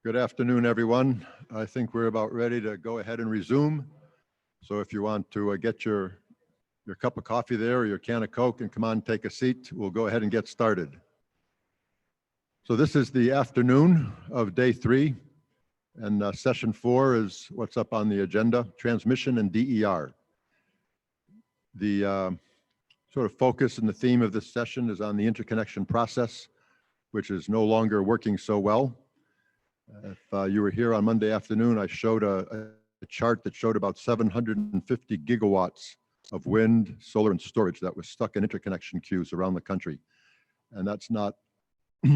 Good afternoon, everyone. I think we're about ready to go ahead and resume. So if you want to get your cup of coffee there or your can of Coke and come on, take a seat, we'll go ahead and get started. So this is the afternoon of day 3, and session 4 is what's up on the agenda, transmission and DER. The sort of focus and the theme of this session is on the interconnection process, which is no longer working so well. If you were here on Monday afternoon, I showed a chart that showed about 750 gigawatts of wind, solar, and storage that was stuck in interconnection queues around the country. And that's not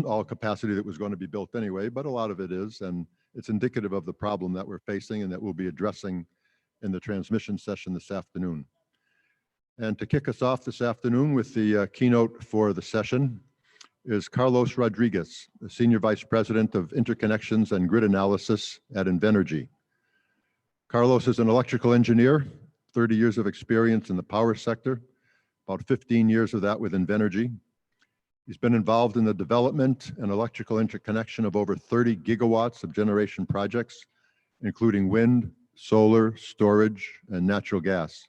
all capacity that was going to be built anyway, but a lot of it is. And it's indicative of the problem that we're facing and that we'll be addressing in the transmission session this afternoon. And to kick us off this afternoon with the keynote for the session is Carlos Rodriguez, the Senior Vice President of Interconnections and Grid Analysis at Invenergy. Carlos is an electrical engineer, 30 years of experience in the power sector, about 15 years of that with Invenergy. He's been involved in the development and electrical interconnection of over 30 gigawatts of generation projects, including wind, solar, storage, and natural gas.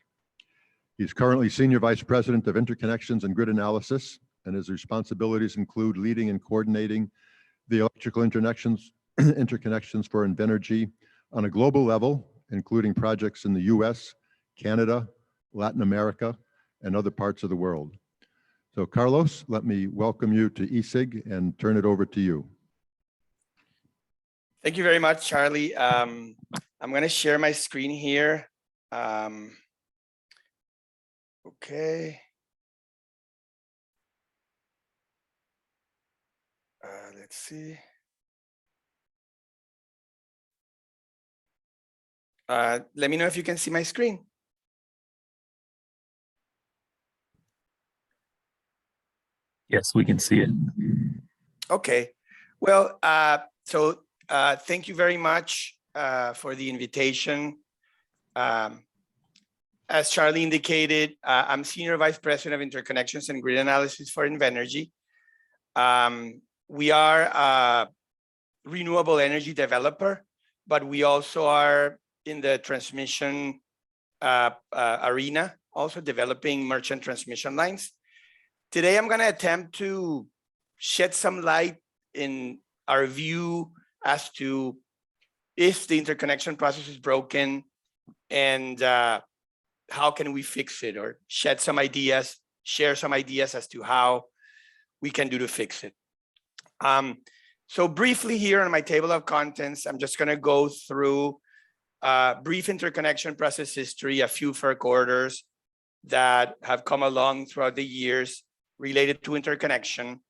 He's currently Senior Vice President of Interconnections and Grid Analysis, and his responsibilities include leading and coordinating the electrical interconnections for Invenergy on a global level, including projects in the US, Canada, Latin America, and other parts of the world. So Carlos, let me welcome you to ESIG and turn it over to you. Thank you very much, Charlie. I'm going to share my screen here. Okay. Let's see. Let me know if you can see my screen. Yes, we can see it. Okay. Well, thank you very much for the invitation. As Charlie indicated, I'm Senior Vice President of Interconnections and Grid Analysis for Invenergy. We are a renewable energy developer, but we also are in the transmission arena, also developing merchant transmission lines. Today, I'm going to attempt to shed some light in our view as to if the interconnection process is broken and how can we fix it, or shed some ideas, share some ideas as to how we can do to fix it. So briefly here on my table of contents, I'm just going to go through brief interconnection process history, a few Ferc orders that have come along throughout the years related to interconnection.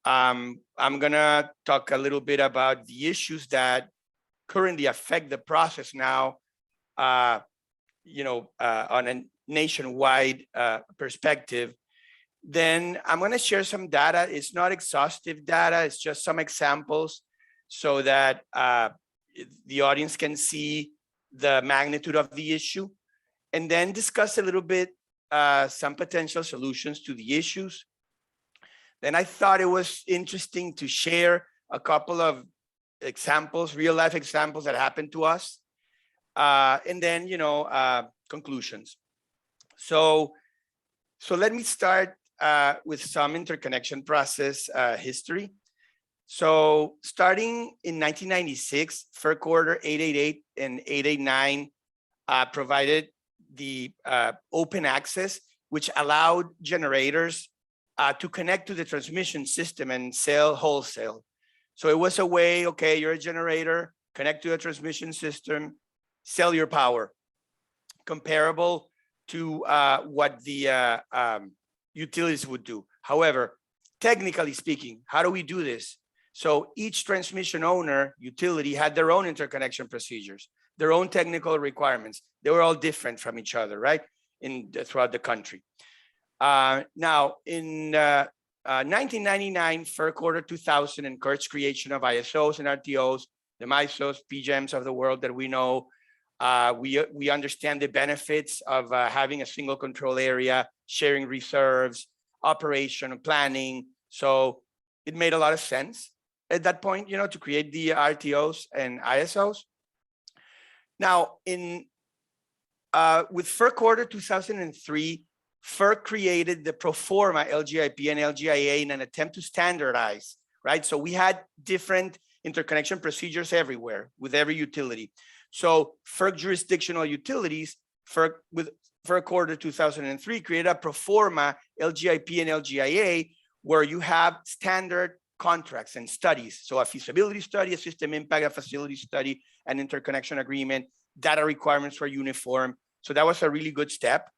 I'm going to talk a little bit about the issues that currently affect the process now, on a nationwide perspective. Then I'm going to share some data. It's not exhaustive data. It's just some examples so that the audience can see the magnitude of the issue, and then discuss a little bit some potential solutions to the issues. Then I thought it was interesting to share a couple of examples, real life examples that happened to us, and then, conclusions. So let me start with some interconnection process history. So starting in 1996, Ferc Order 888 and 889 provided the open access, which allowed generators to connect to the transmission system and sell wholesale. So it was a way, okay, you're a generator, connect to a transmission system, sell your power, comparable to what the utilities would do. However, technically speaking, how do we do this? So each transmission owner, utility, had their own interconnection procedures, their own technical requirements. They were all different from each other, right? Throughout the country. Now, in 1999, Ferc Order 2000 encouraged creation of ISOs and RTOs, the MISOs, PGEMs of the world that we know. We understand the benefits of having a single control area, sharing reserves, operation, planning. So it made a lot of sense. at that point, to create the RTOs and ISOs. Now, with FERC Order 2003, FERC created the pro forma LGIP and LGIA in an attempt to standardize, right? So we had different interconnection procedures everywhere with every utility. So FERC jurisdictional utilities, with FERC Order 2003, created a pro forma LGIP and LGIA where you have standard contracts and studies. So a feasibility study, a system impact, a facility study, an interconnection agreement, data requirements were uniform. So that was a really good step.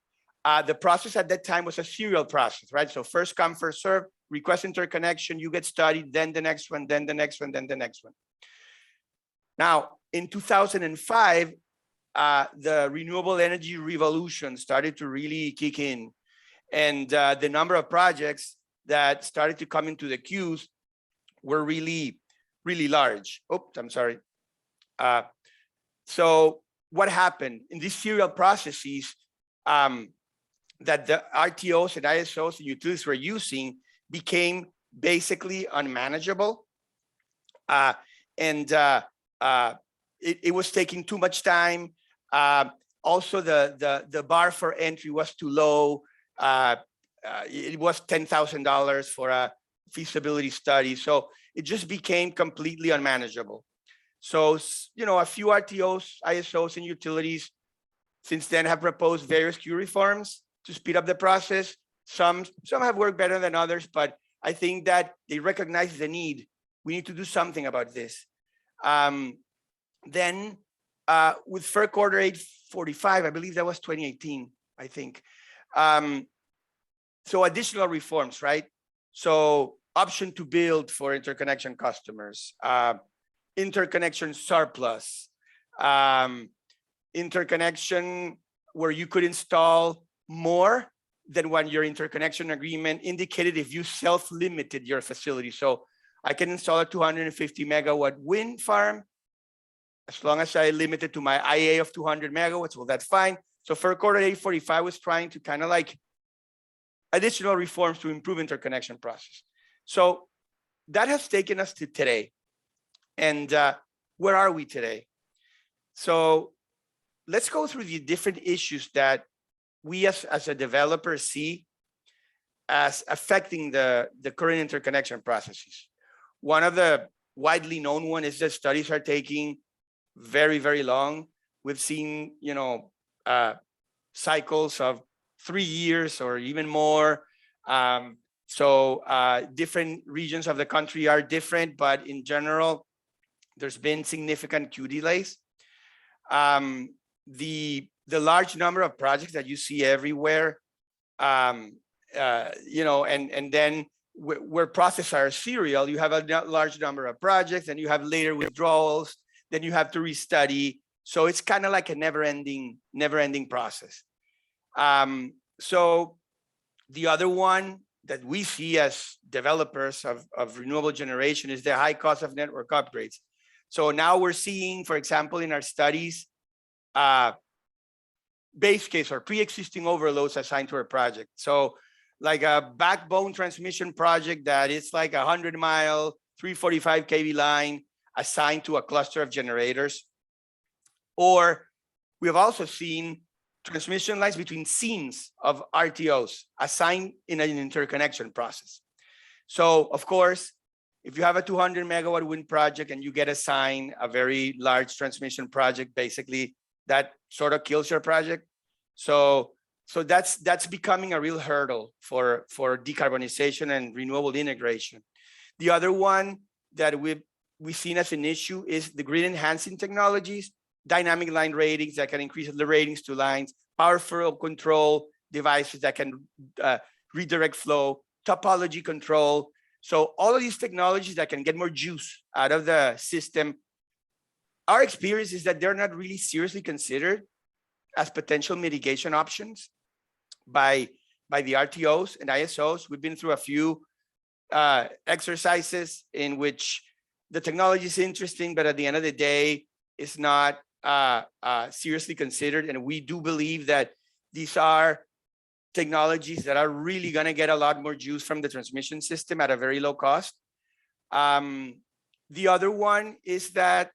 The process at that time was a serial process, right? So first come, first serve, request interconnection, you get studied, then the next one, then the next one, then the next one. Now, in 2005, the renewable energy revolution started to really kick in. And the number of projects that started to come into the queues were really, really large. Oops, I'm sorry. So what happened in these serial processes that the RTOs and ISOs and utilities were using became basically unmanageable. It was taking too much time. Also, the bar for entry was too low. It was $10,000 for a feasibility study. So it just became completely unmanageable. So, a few RTOs, ISOs, and utilities since then have proposed various queue reforms to speed up the process. Some have worked better than others, but I think that they recognize the need. We need to do something about this. Then with FERC Order 845, I believe that was 2018, I think. So additional reforms, right? So option to build for interconnection customers, interconnection surplus, interconnection where you could install more than what your interconnection agreement indicated if you self-limited your facility. So I can install a 250 megawatt wind farm as long as I limit it to my IA of 200 megawatts. Well, that's fine. So FERC Order 845 was trying to kind of like additional reforms to improve interconnection process. So that has taken us to today. And where are we today? So let's go through the different issues that we as a developer see as affecting the current interconnection processes. One of the widely known one is that studies are taking very, very long. We've seen, cycles of 3 years or even more. Different regions of the country are different, but in general, there's been significant queue delays. The large number of projects that you see everywhere, and then where processes are serial, you have a large number of projects, and you have later withdrawals, then you have to restudy. So it's kind of like a never-ending process. So the other one that we see as developers of renewable generation is the high cost of network upgrades. So now we're seeing, for example, in our studies, base case or pre-existing overloads assigned to a project. So like a backbone transmission project that is like a 100-mile, 345 kV line assigned to a cluster of generators. Or we have also seen transmission lines between scenes of RTOs assigned in an interconnection process. So of course, if you have a 200 megawatt wind project and you get assigned a very large transmission project, basically that sort of kills your project. So that's becoming a real hurdle for decarbonization and renewable integration. The other one that we've seen as an issue is the grid enhancing technologies, dynamic line ratings that can increase the ratings to lines, powerful control devices that can redirect flow, topology control. So all of these technologies that can get more juice out of the system, our experience is that they're not really seriously considered as potential mitigation options by the RTOs and ISOs. We've been through a few exercises in which the technology is interesting, but at the end of the day, it's not seriously considered. And we do believe that these are technologies that are really going to get a lot more juice from the transmission system at a very low cost. The other one is that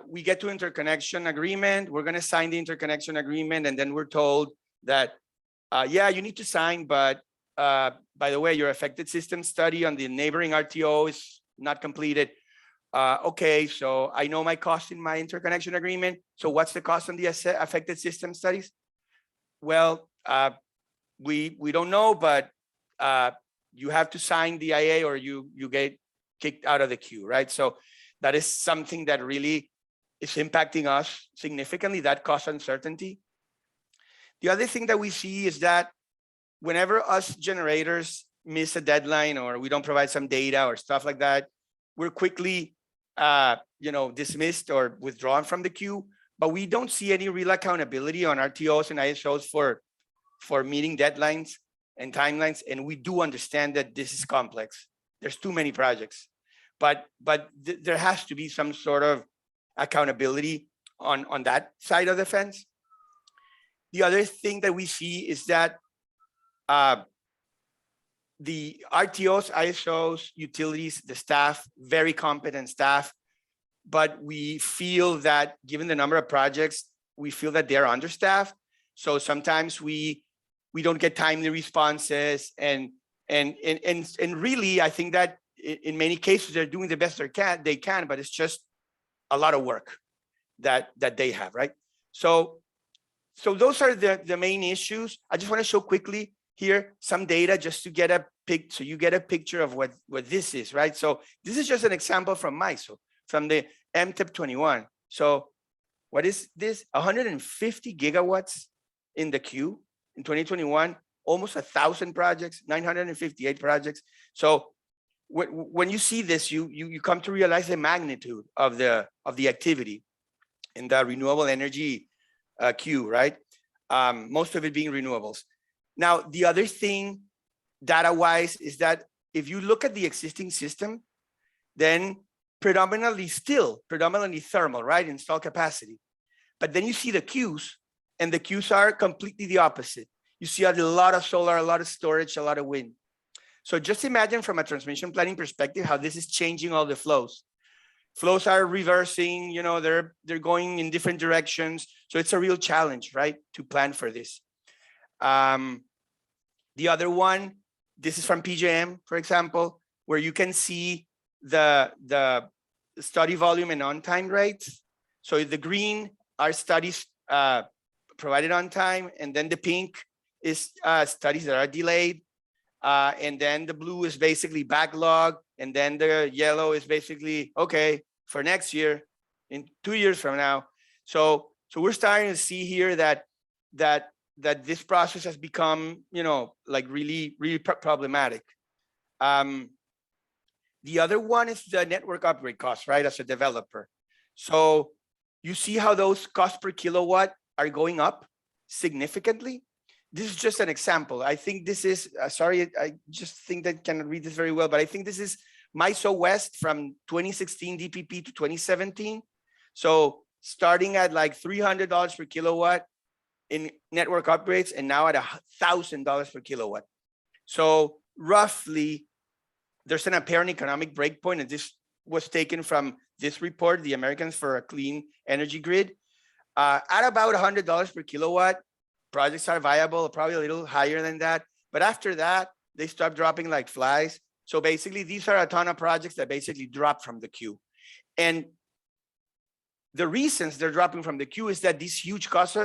we get to interconnection agreement. We're going to sign the interconnection agreement, and then we're told that, yeah, you need to sign, but by the way, your affected system study on the neighboring RTO is not completed. Okay, so I know my cost in my interconnection agreement. So what's the cost on the affected system studies? Well, we don't know, but you have to sign the IA or you get kicked out of the queue, right? So that is something that really is impacting us significantly, that cost uncertainty. The other thing that we see is that whenever us generators miss a deadline or we don't provide some data or stuff like that, we're quickly dismissed or withdrawn from the queue, but we don't see any real accountability on RTOs and ISOs for meeting deadlines and timelines. And we do understand that this is complex. There's too many projects, but there has to be some sort of accountability on that side of the fence. The other thing that we see is that the RTOs, ISOs, utilities, the staff, very competent staff, but we feel that given the number of projects, we feel that they're understaffed. So sometimes we don't get timely responses, and really, I think that in many cases they're doing the best they can, but it's just a lot of work that they have, right? So those are the main issues. I just want to show quickly here some data just to get so you get a picture of what this is, right? So this is just an example from MISO, from the MTEP 21. So what is this? 150 gigawatts in the queue in 2021, almost 1,000 projects, 958 projects. So when you see this, you come to realize the magnitude of the activity in the renewable energy queue, right? Most of it being renewables. Now, the other thing data-wise is that if you look at the existing system, then predominantly thermal, right? Installed capacity. But then you see the queues, and the queues are completely the opposite. You see a lot of solar, a lot of storage, a lot of wind. So just imagine from a transmission planning perspective how this is changing all the flows. Flows are reversing, they're going in different directions. So it's a real challenge, right, to plan for this. The other one, this is from PJM, for example, where you can see the study volume and on-time rates. So the green are studies provided on time, and then the pink is studies that are delayed, and then the blue is basically backlog, and then the yellow is basically, okay, for next year, in 2 years from now. So we're starting to see here that this process has become, like really problematic. The other one is the network upgrade costs, right, as a developer. So you see how those costs per kilowatt are going up significantly. This is just an example. I think this is, sorry, I just think that I cannot read this very well, but I think this is MISO West from 2016 DPP to 2017. So starting at like $300 per kilowatt in network upgrades, and now at $1,000 per kilowatt. So roughly, there's an apparent economic breakpoint, and this was taken from this report, the Americans for a Clean Energy Grid. At about $100 per kilowatt, projects are viable, probably a little higher than that. But after that, they start dropping like flies. So basically, these are a ton of projects that basically drop from the queue. And the reasons they're dropping from the queue is that these huge costs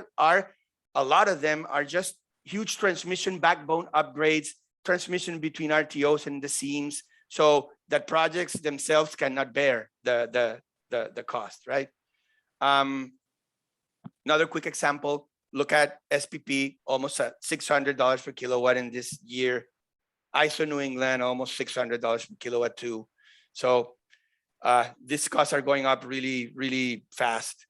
a lot of them are just huge transmission backbone upgrades, transmission between RTOs and the seams, so that projects themselves cannot bear the cost, right? Another quick example, look at SPP, almost at $600 per kilowatt in this year. ISO New England, almost $600 per kilowatt too. So these costs are going up really, really fast.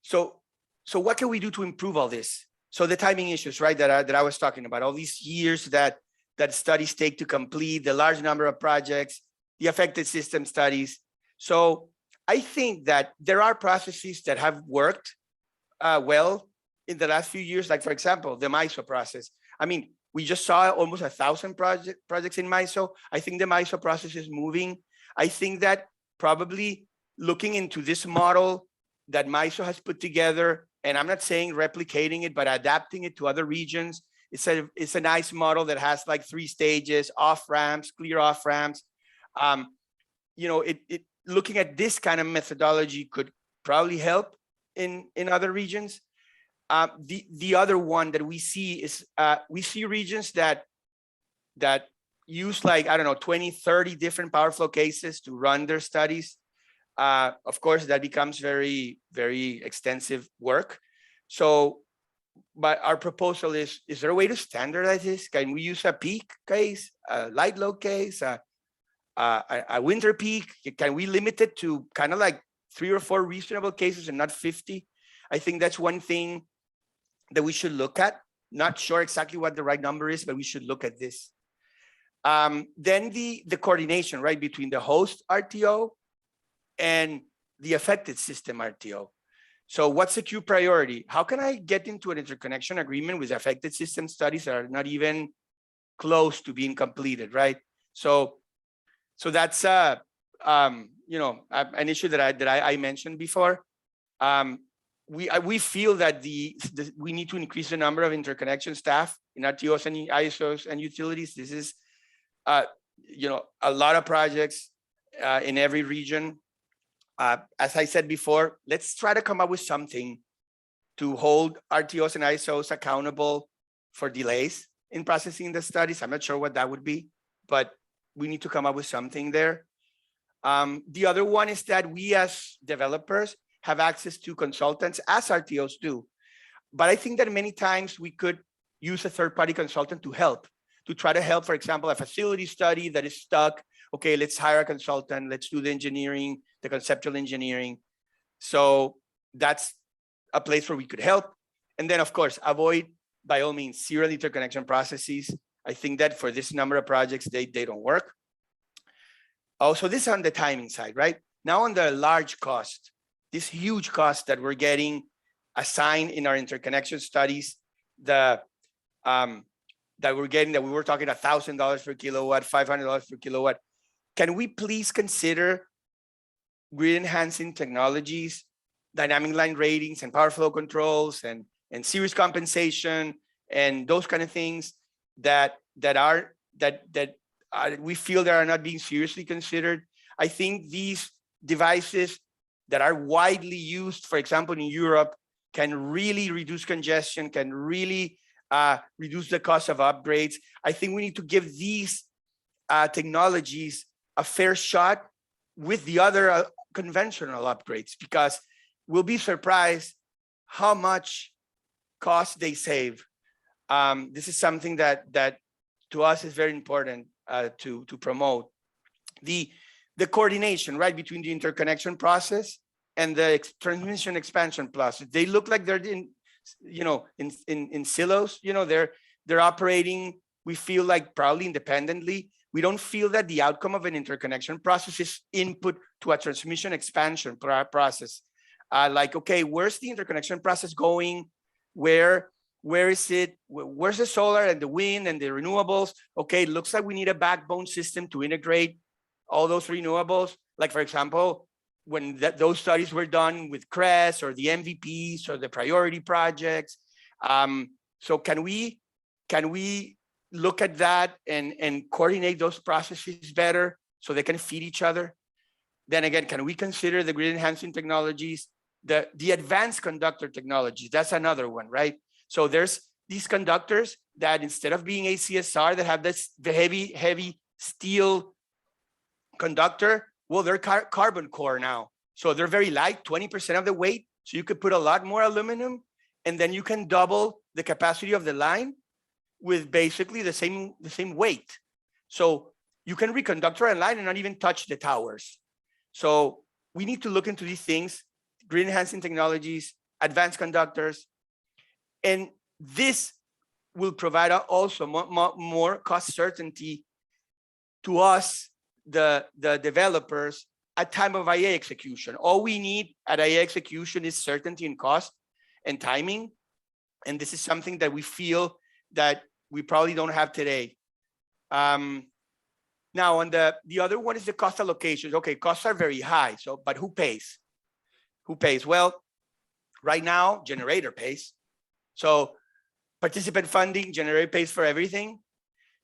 So what can we do to improve all this? So the timing issues, right, that I was talking about, all these years that studies take to complete, the large number of projects, the affected system studies. So I think that there are processes that have worked well in the last few years, like, for example, the MISO process. I mean, We just saw almost 1,000 projects in MISO. I think the MISO process is moving. I think that probably looking into this model that MISO has put together, and I'm not saying replicating it, but adapting it to other regions. It's a nice model that has like 3 stages, off ramps, clear off ramps. You know, looking at this kind of methodology could probably help in other regions. The other one that we see is we see regions that use like, I don't know, 20, 30 different power flow cases to run their studies. Of course, that becomes very, very extensive work. So, but our proposal is there a way to standardize this? Can we use a peak case, a light load case, a winter peak? Can we limit it to kind of like 3 or 4 reasonable cases and not 50? I think that's one thing that we should look at. Not sure exactly what the right number is, but we should look at this. Then the coordination, right, between the host RTO and the affected system RTO. So what's the queue priority? How can I get into an interconnection agreement with affected system studies that are not even close to being completed, right? So that's you know, an issue that I mentioned before. We feel that we need to increase the number of interconnection staff in RTOs and ISOs and utilities. This is you know, a lot of projects in every region. As I said before, let's try to come up with something to hold RTOs and ISOs accountable for delays in processing the studies. I'm not sure what that would be, but we need to come up with something there. The other one is that we as developers have access to consultants as RTOs do. But I think that many times we could use a third-party consultant to help, to try to help, for example, a facility study that is stuck. Okay, let's hire a consultant. Let's do the engineering, the conceptual engineering. So that's a place where we could help. And then, of course, avoid, by all means, serial interconnection processes. I think that for this number of projects, they don't work. Also, this is on the timing side, right? Now on the large cost, this huge cost that we're getting assigned in our interconnection studies, that we're getting, that we were talking $1,000 per kilowatt, $500 per kilowatt. Can we please consider grid enhancing technologies, dynamic line ratings and power flow controls and series compensation and those kind of things that we feel that are not being seriously considered? I think these devices that are widely used, for example, in Europe, can really reduce congestion, can really reduce the cost of upgrades. I think we need to give these technologies a fair shot with the other conventional upgrades, because we'll be surprised how much cost they save. This is something that to us is very important to promote. The coordination, right, between the interconnection process and the transmission expansion process. They look like they're in silos. You know, they're operating, we feel like, probably independently. We don't feel that the outcome of an interconnection process is input to a transmission expansion process. Like, okay, where's the interconnection process going? Where is it? Where's the solar and the wind and the renewables? Okay, it looks like we need a backbone system to integrate all those renewables. Like, for example, when those studies were done with CRES or the MVPs or the priority projects. So can we look at that and coordinate those processes better so they can feed each other? Then again, can we consider the grid enhancing technologies, the advanced conductor technologies? That's another one, right? So there's these conductors that, instead of being ACSR, that have the heavy steel conductor, well, they're carbon core now. So they're very light, 20% of the weight. So you could put a lot more aluminum, and then you can double the capacity of the line with basically the same weight. So you can reconductor a line and not even touch the towers. So we need to look into these things, grid enhancing technologies, advanced conductors, and this will provide also more cost certainty to us, the developers, at time of IA execution. All we need at IA execution is certainty in cost and timing. And this is something that we feel that we probably don't have today. Now on the other one is the cost allocations. Okay, costs are very high. So, but who pays? Who pays? Well, right now, generator pays. So participant funding, generator pays for everything.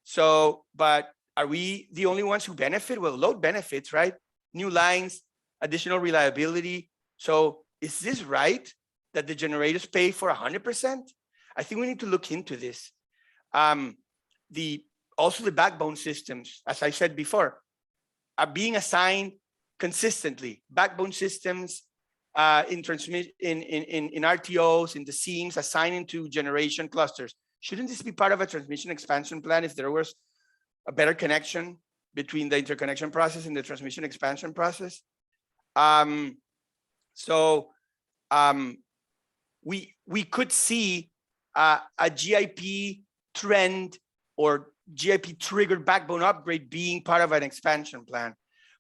So, but are we the only ones who benefit? Well, load benefits, right? New lines, additional reliability. So is this right that the generators pay for 100%? I think we need to look into this. Also the backbone systems, as I said before, are being assigned consistently. Backbone systems in RTOs, in the seams, assigning to generation clusters. Shouldn't this be part of a transmission expansion plan if there was a better connection between the interconnection process and the transmission expansion process? We could see a GIP trend or GIP triggered backbone upgrade being part of an expansion plan.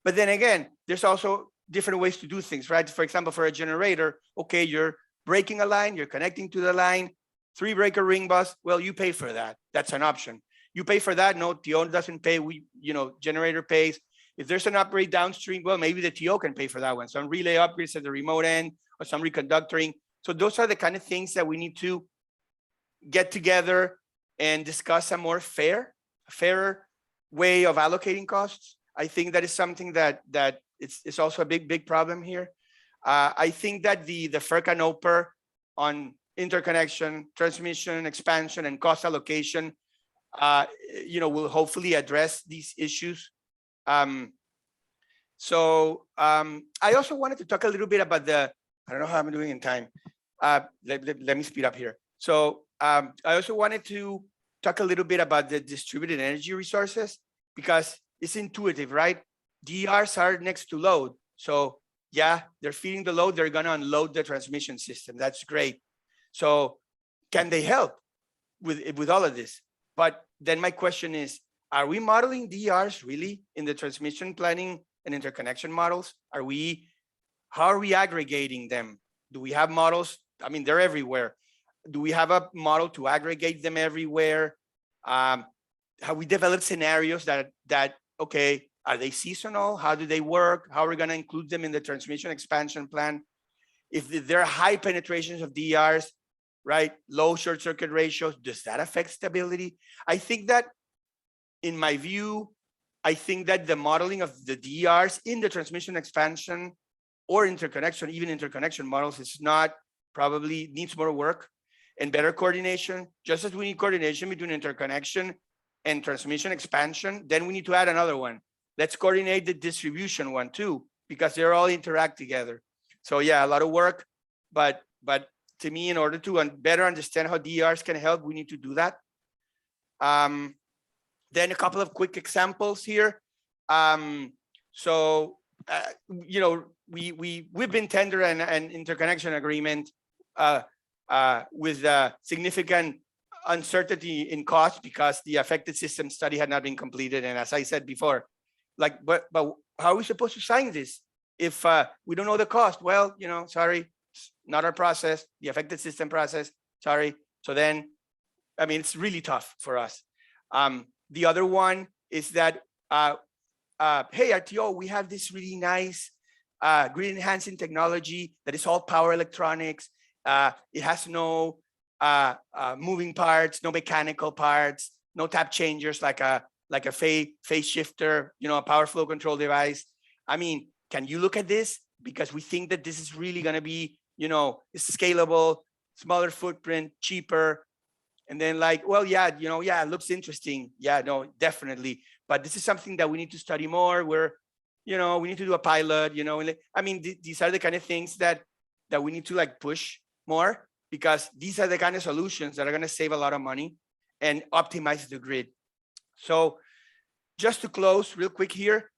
But then again, there's also different ways to do things, right? For example, for a generator, okay, you're breaking a line, you're connecting to the line, 3-breaker ring bus, well, you pay for that. That's an option. You pay for that, no, TO doesn't pay, generator pays. If there's an upgrade downstream, well, maybe the TO can pay for that one. Some relay upgrades at the remote end or some reconductoring. So those are the kind of things that we need to get together and discuss a more fairer way of allocating costs. I think that is something that it's also a big problem here. I think that the Ferc and OPER on interconnection, transmission, expansion, and cost allocation, will hopefully address these issues. I also wanted to talk a little bit about I don't know how I'm doing in time. Let me speed up here. So I also wanted to talk a little bit about the distributed energy resources because it's intuitive, right? DRs are next to load. So yeah, they're feeding the load. They're going to unload the transmission system. That's great. So can they help with all of this? But then my question is, are we modeling DRs really in the transmission planning and interconnection models? How are we aggregating them? Do we have models? I mean, they're everywhere. Do we have a model to aggregate them everywhere? Have we developed scenarios that okay, are they seasonal? How do they work? How are we going to include them in the transmission expansion plan? If there are high penetrations of DRs, right, low short circuit ratios, does that affect stability? I think that, in my view, I think that the modeling of the DRs in the transmission expansion or interconnection, even interconnection models, is not, probably needs more work and better coordination. Just as we need coordination between interconnection and transmission expansion, then we need to add another one. Let's coordinate the distribution one too, because they're all interact together. So yeah, a lot of work, but to me, in order to better understand how DRs can help, we need to do that. Then a couple of quick examples here. We've been tender an interconnection agreement with significant uncertainty in cost because the affected system study had not been completed. And as I said before, but how are we supposed to sign this if we don't know the cost? Well, sorry, it's not our process, the affected system process, sorry. So then, I mean, it's really tough for us. The other one is that, hey, RTO, we have this really nice grid enhancing technology that is all power electronics. It has no moving parts, no mechanical parts, no tap changers like a phase shifter, a power flow control device. I mean, can you look at this? Because we think that this is really going to be, it's scalable, smaller footprint, cheaper. And then well, yeah, it looks interesting. Yeah, no, definitely. But this is something that we need to study more. We need to do a pilot, I mean, these are the kind of things that we need to push more, because these are the kind of solutions that are going to save a lot of money and optimize the grid. So just to close real quick here,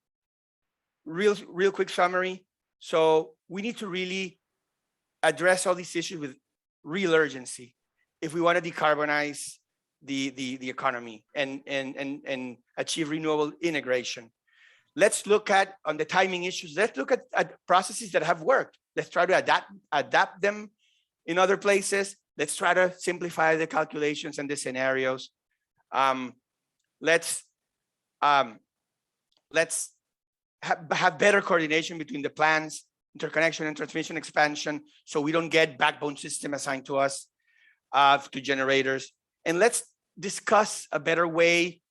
real quick summary. So we need to really address all these issues with real urgency if we want to decarbonize the economy and achieve renewable integration. Let's look at, on the timing issues, let's look at processes that have worked. Let's try to adapt them in other places. Let's try to simplify the calculations and the scenarios. Let's have better coordination between the plans, interconnection and transmission expansion, so we don't get backbone system assigned to us, to generators. And let's discuss a better way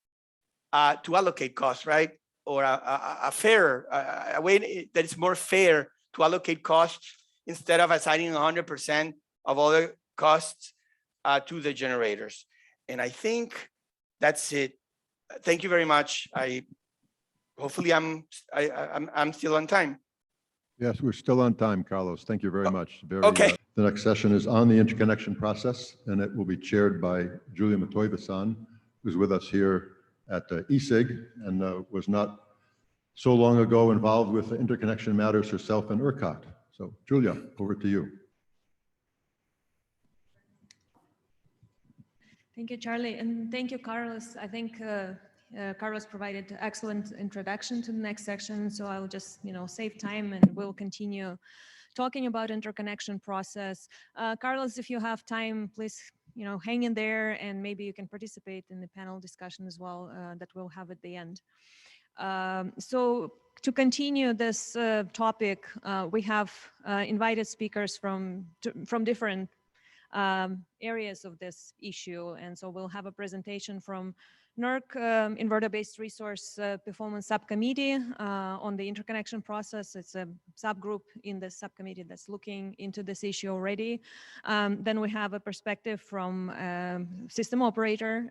to allocate costs, right? Or a fairer, a way that is more fair to allocate costs instead of assigning 100% of all the costs to the generators. And I think that's it. Thank you very much. Hopefully I'm still on time. Yes, we're still on time, Carlos. Thank you very much. Okay. The next session is on the interconnection process, and it will be chaired by Julia Matevosyan, who's with us here at ESIG and was not so long ago involved with the interconnection matters herself in ERCOT. So Julia, over to you. Thank you, Charlie, and thank you, Carlos. I think Carlos provided excellent introduction to the next section, so I'll just, save time and we'll continue talking about interconnection process. Carlos, if you have time, please, hang in there and maybe you can participate in the panel discussion as well that we'll have at the end. So to continue this topic, we have invited speakers from different areas of this issue. And so we'll have a presentation from NERC, Inverter-Based Resource Performance Subcommittee on the interconnection process. It's a subgroup in the subcommittee that's looking into this issue already. Then we have a perspective from system operator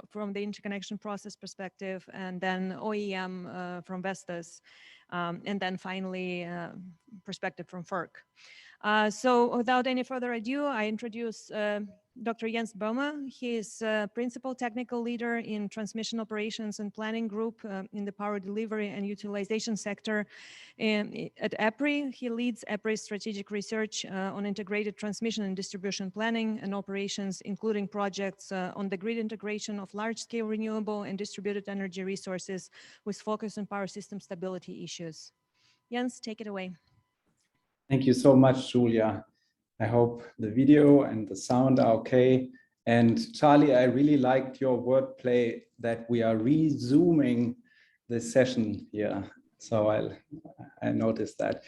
from the interconnection process perspective, and then OEM from Vestas, and then finally perspective from Ferc. So without any further ado, I introduce Dr. Jens Boemer. He is Principal Technical Leader in Transmission Operations and Planning Group in the Power Delivery and Utilization Sector at EPRI. He leads EPRI's strategic research on integrated transmission and distribution planning and operations, including projects on the grid integration of large-scale renewable and distributed energy resources with focus on power system stability issues. Jens, take it away. Thank you so much, Julia. I hope the video and the sound are okay. And Charlie, I really liked your wordplay that we are resuming this session here. So I noticed that.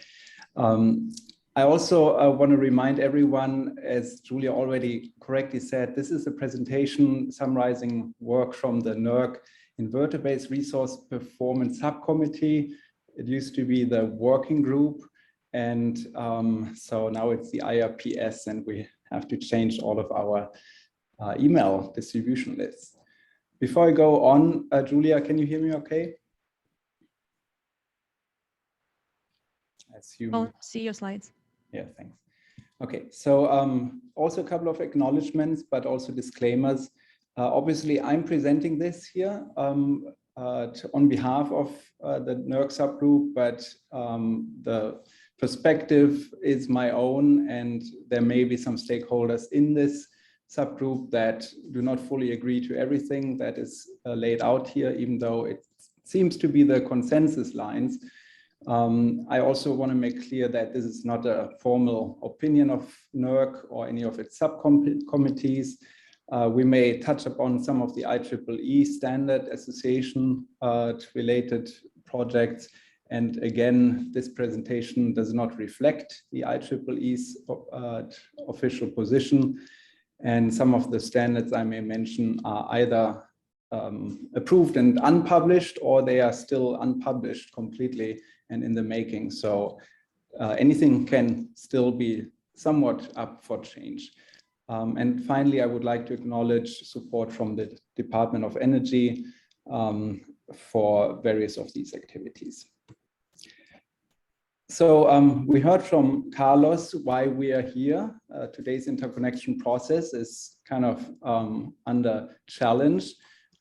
I also want to remind everyone, as Julia already correctly said, this is a presentation summarizing work from the NERC Inverter-Based Resource Performance Subcommittee. It used to be the working group. And so now it's the IRPS, and we have to change all of our email distribution lists. Before I go on, Julia, can you hear me okay? I assume. I'll see your slides. Yeah, thanks. Okay, so also a couple of acknowledgements, but also disclaimers. Obviously, I'm presenting this here on behalf of the NERC subgroup, but the perspective is my own, and there may be some stakeholders in this subgroup that do not fully agree to everything that is laid out here, even though it seems to be the consensus lines. I also want to make clear that this is not a formal opinion of NERC or any of its subcommittees. We may touch upon some of the IEEE standard association related projects. And again, this presentation does not reflect the IEEE's official position. And some of the standards I may mention are either approved and unpublished, or they are still unpublished completely and in the making. So anything can still be somewhat up for change. And finally, I would like to acknowledge support from the Department of Energy for various of these activities. So we heard from Carlos why we are here. Today's interconnection process is kind of under challenge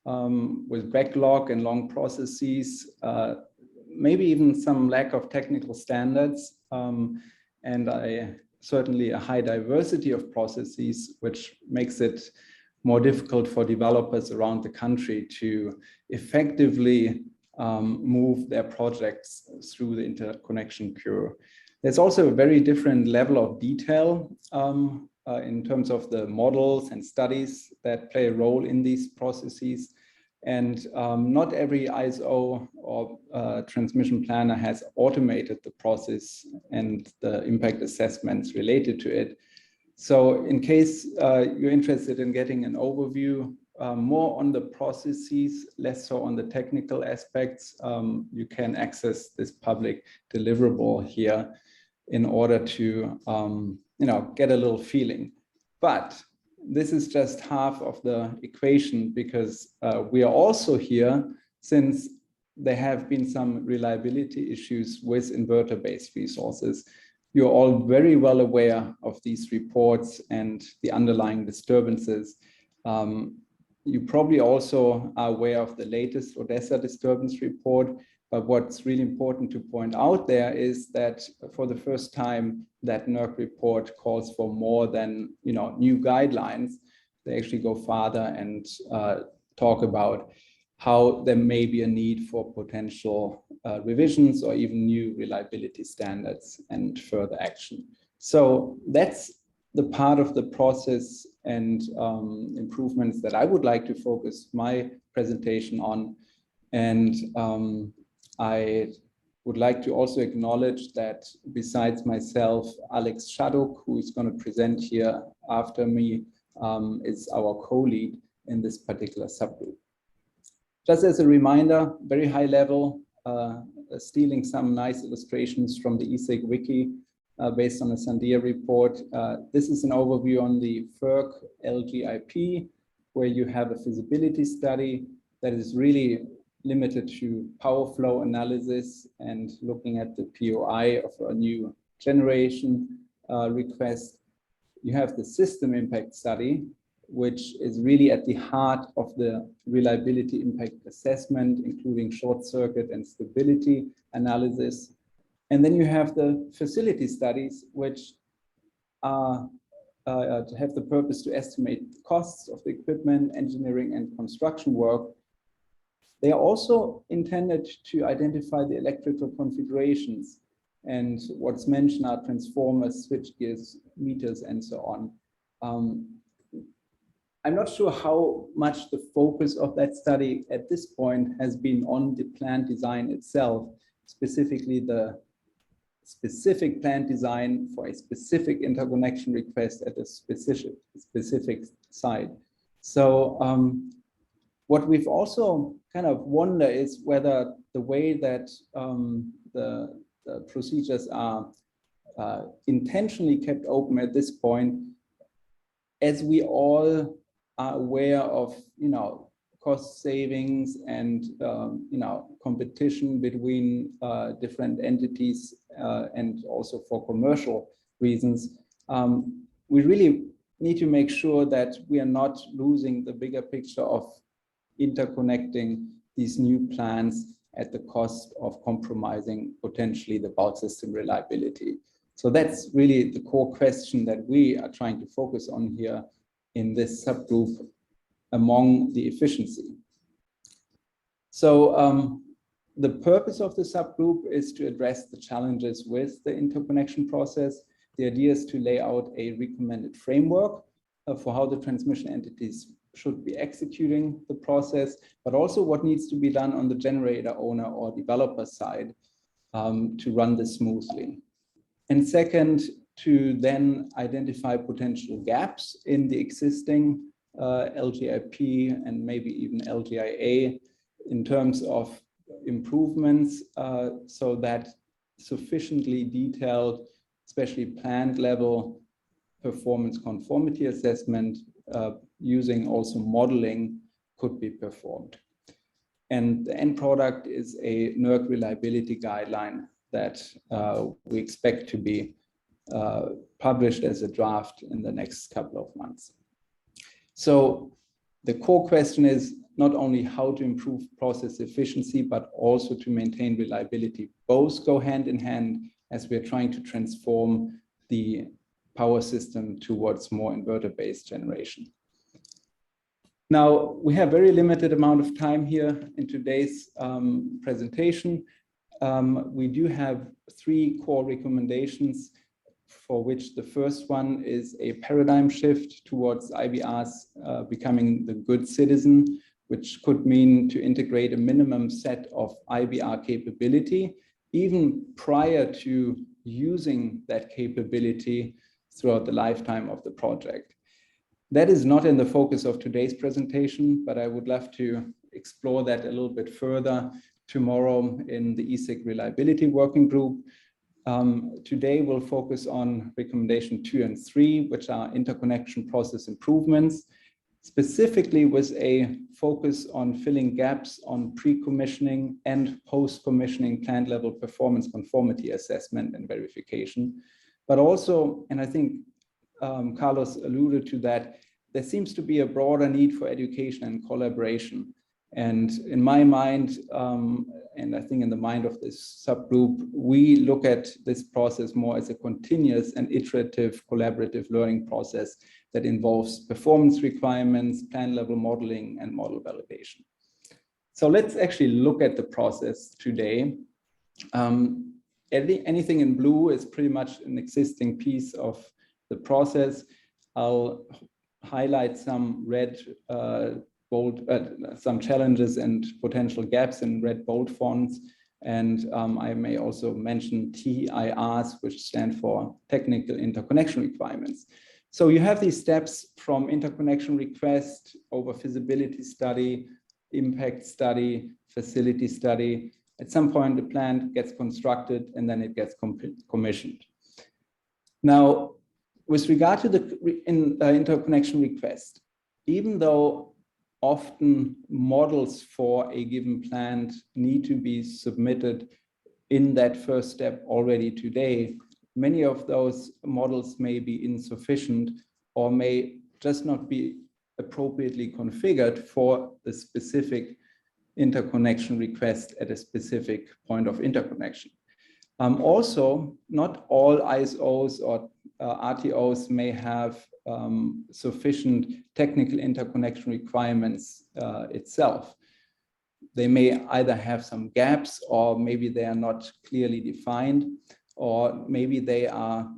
with backlog and long processes, maybe even some lack of technical standards, and certainly a high diversity of processes, which makes it more difficult for developers around the country to effectively move their projects through the interconnection queue. There's also a very different level of detail in terms of the models and studies that play a role in these processes. And not every ISO or transmission planner has automated the process and the impact assessments related to it. So in case you're interested in getting an overview more on the processes, less so on the technical aspects, you can access this public deliverable here in order to get a little feeling. But this is just half of the equation, because we are also here since there have been some reliability issues with inverter-based resources. You're all very well aware of these reports and the underlying disturbances. You probably also are aware of the latest Odessa disturbance report, but what's really important to point out there is that for the first time, that NERC report calls for more than new guidelines. They actually go farther and talk about how there may be a need for potential revisions or even new reliability standards and further action. So that's the part of the process and improvements that I would like to focus my presentation on. And I would like to also acknowledge that besides myself, Alex Shattuck, who is going to present here after me, is our co-lead in this particular subgroup. Just as a reminder, very high level, stealing some nice illustrations from the ESIG wiki based on a Sandia report. This is an overview on the Ferc LGIP, where you have a feasibility study that is really limited to power flow analysis and looking at the POI of a new generation request. You have the system impact study, which is really at the heart of the reliability impact assessment, including short circuit and stability analysis. And then you have the facility studies, which are to have the purpose to estimate costs of the equipment, engineering, and construction work. They are also intended to identify the electrical configurations, and what's mentioned are transformers, switchgears, meters, and so on. I'm not sure how much the focus of that study at this point has been on the plant design itself, specifically the specific plant design for a specific interconnection request at a specific site. So what we've also kind of wonder is whether the way that the procedures are intentionally kept open at this point, as we all are aware of, cost savings and, competition between different entities and also for commercial reasons, we really need to make sure that we are not losing the bigger picture of interconnecting these new plants at the cost of compromising potentially the bulk system reliability. So that's really the core question that we are trying to focus on here in this subgroup among the efficiency. So the purpose of the subgroup is to address the challenges with the interconnection process. The idea is to lay out a recommended framework for how the transmission entities should be executing the process, but also what needs to be done on the generator owner or developer side to run this smoothly. And second, to then identify potential gaps in the existing LGIP and maybe even LGIA in terms of improvements so that sufficiently detailed, especially plant level performance conformity assessment using also modeling could be performed. And the end product is a NERC reliability guideline that we expect to be published as a draft in the next couple of months. So the core question is not only how to improve process efficiency, but also to maintain reliability. Both go hand in hand as we're trying to transform the power system towards more inverter-based generation. Now, we have very limited amount of time here in today's presentation. We do have 3 core recommendations for which the first one is a paradigm shift towards IBRs becoming the good citizen, which could mean to integrate a minimum set of IBR capability, even prior to using that capability throughout the lifetime of the project. That is not in the focus of today's presentation, but I would love to explore that a little bit further tomorrow in the ESIG reliability working group. Today we'll focus on recommendation 2 and 3, which are interconnection process improvements, specifically with a focus on filling gaps on pre-commissioning and post-commissioning plant level performance conformity assessment and verification. But also, and I think Carlos alluded to that, there seems to be a broader need for education and collaboration. And in my mind, and I think in the mind of this subgroup, we look at this process more as a continuous and iterative collaborative learning process that involves performance requirements, plan level modeling, and model validation. So let's actually look at the process today. Anything in blue is pretty much an existing piece of the process. I'll highlight some red bold, some challenges and potential gaps in red bold fonts. And I may also mention TIRs, which stand for technical interconnection requirements. So you have these steps from interconnection request over feasibility study, impact study, facility study. At some point, the plant gets constructed and then it gets commissioned. Now, with regard to the interconnection request, even though often models for a given plant need to be submitted in that first step already today, many of those models may be insufficient or may just not be appropriately configured for the specific interconnection request at a specific point of interconnection. Also, not all ISOs or RTOs may have sufficient technical interconnection requirements itself. They may either have some gaps, or maybe they are not clearly defined, or maybe they are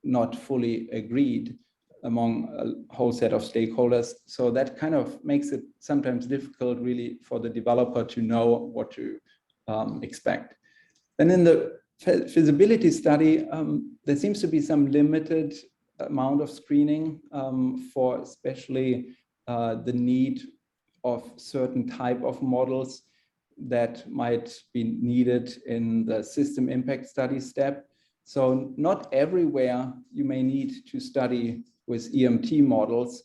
not fully agreed among a whole set of stakeholders. So that kind of makes it sometimes difficult really for the developer to know what to expect. And in the feasibility study, there seems to be some limited amount of screening for especially the need of certain type of models that might be needed in the system impact study step. So not everywhere you may need to study with EMT models.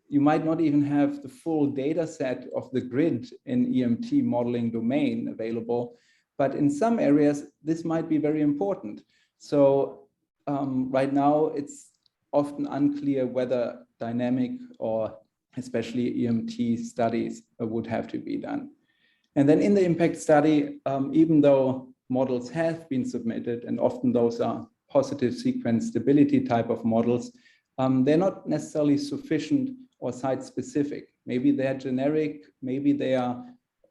You might not even have the full data set of the grid in EMT modeling domain available, but in some areas, this might be very important. So right now, it's often unclear whether dynamic or especially EMT studies would have to be done. And then in the impact study, even though models have been submitted, and often those are positive sequence stability type of models, they're not necessarily sufficient or site specific. Maybe they're generic, maybe they are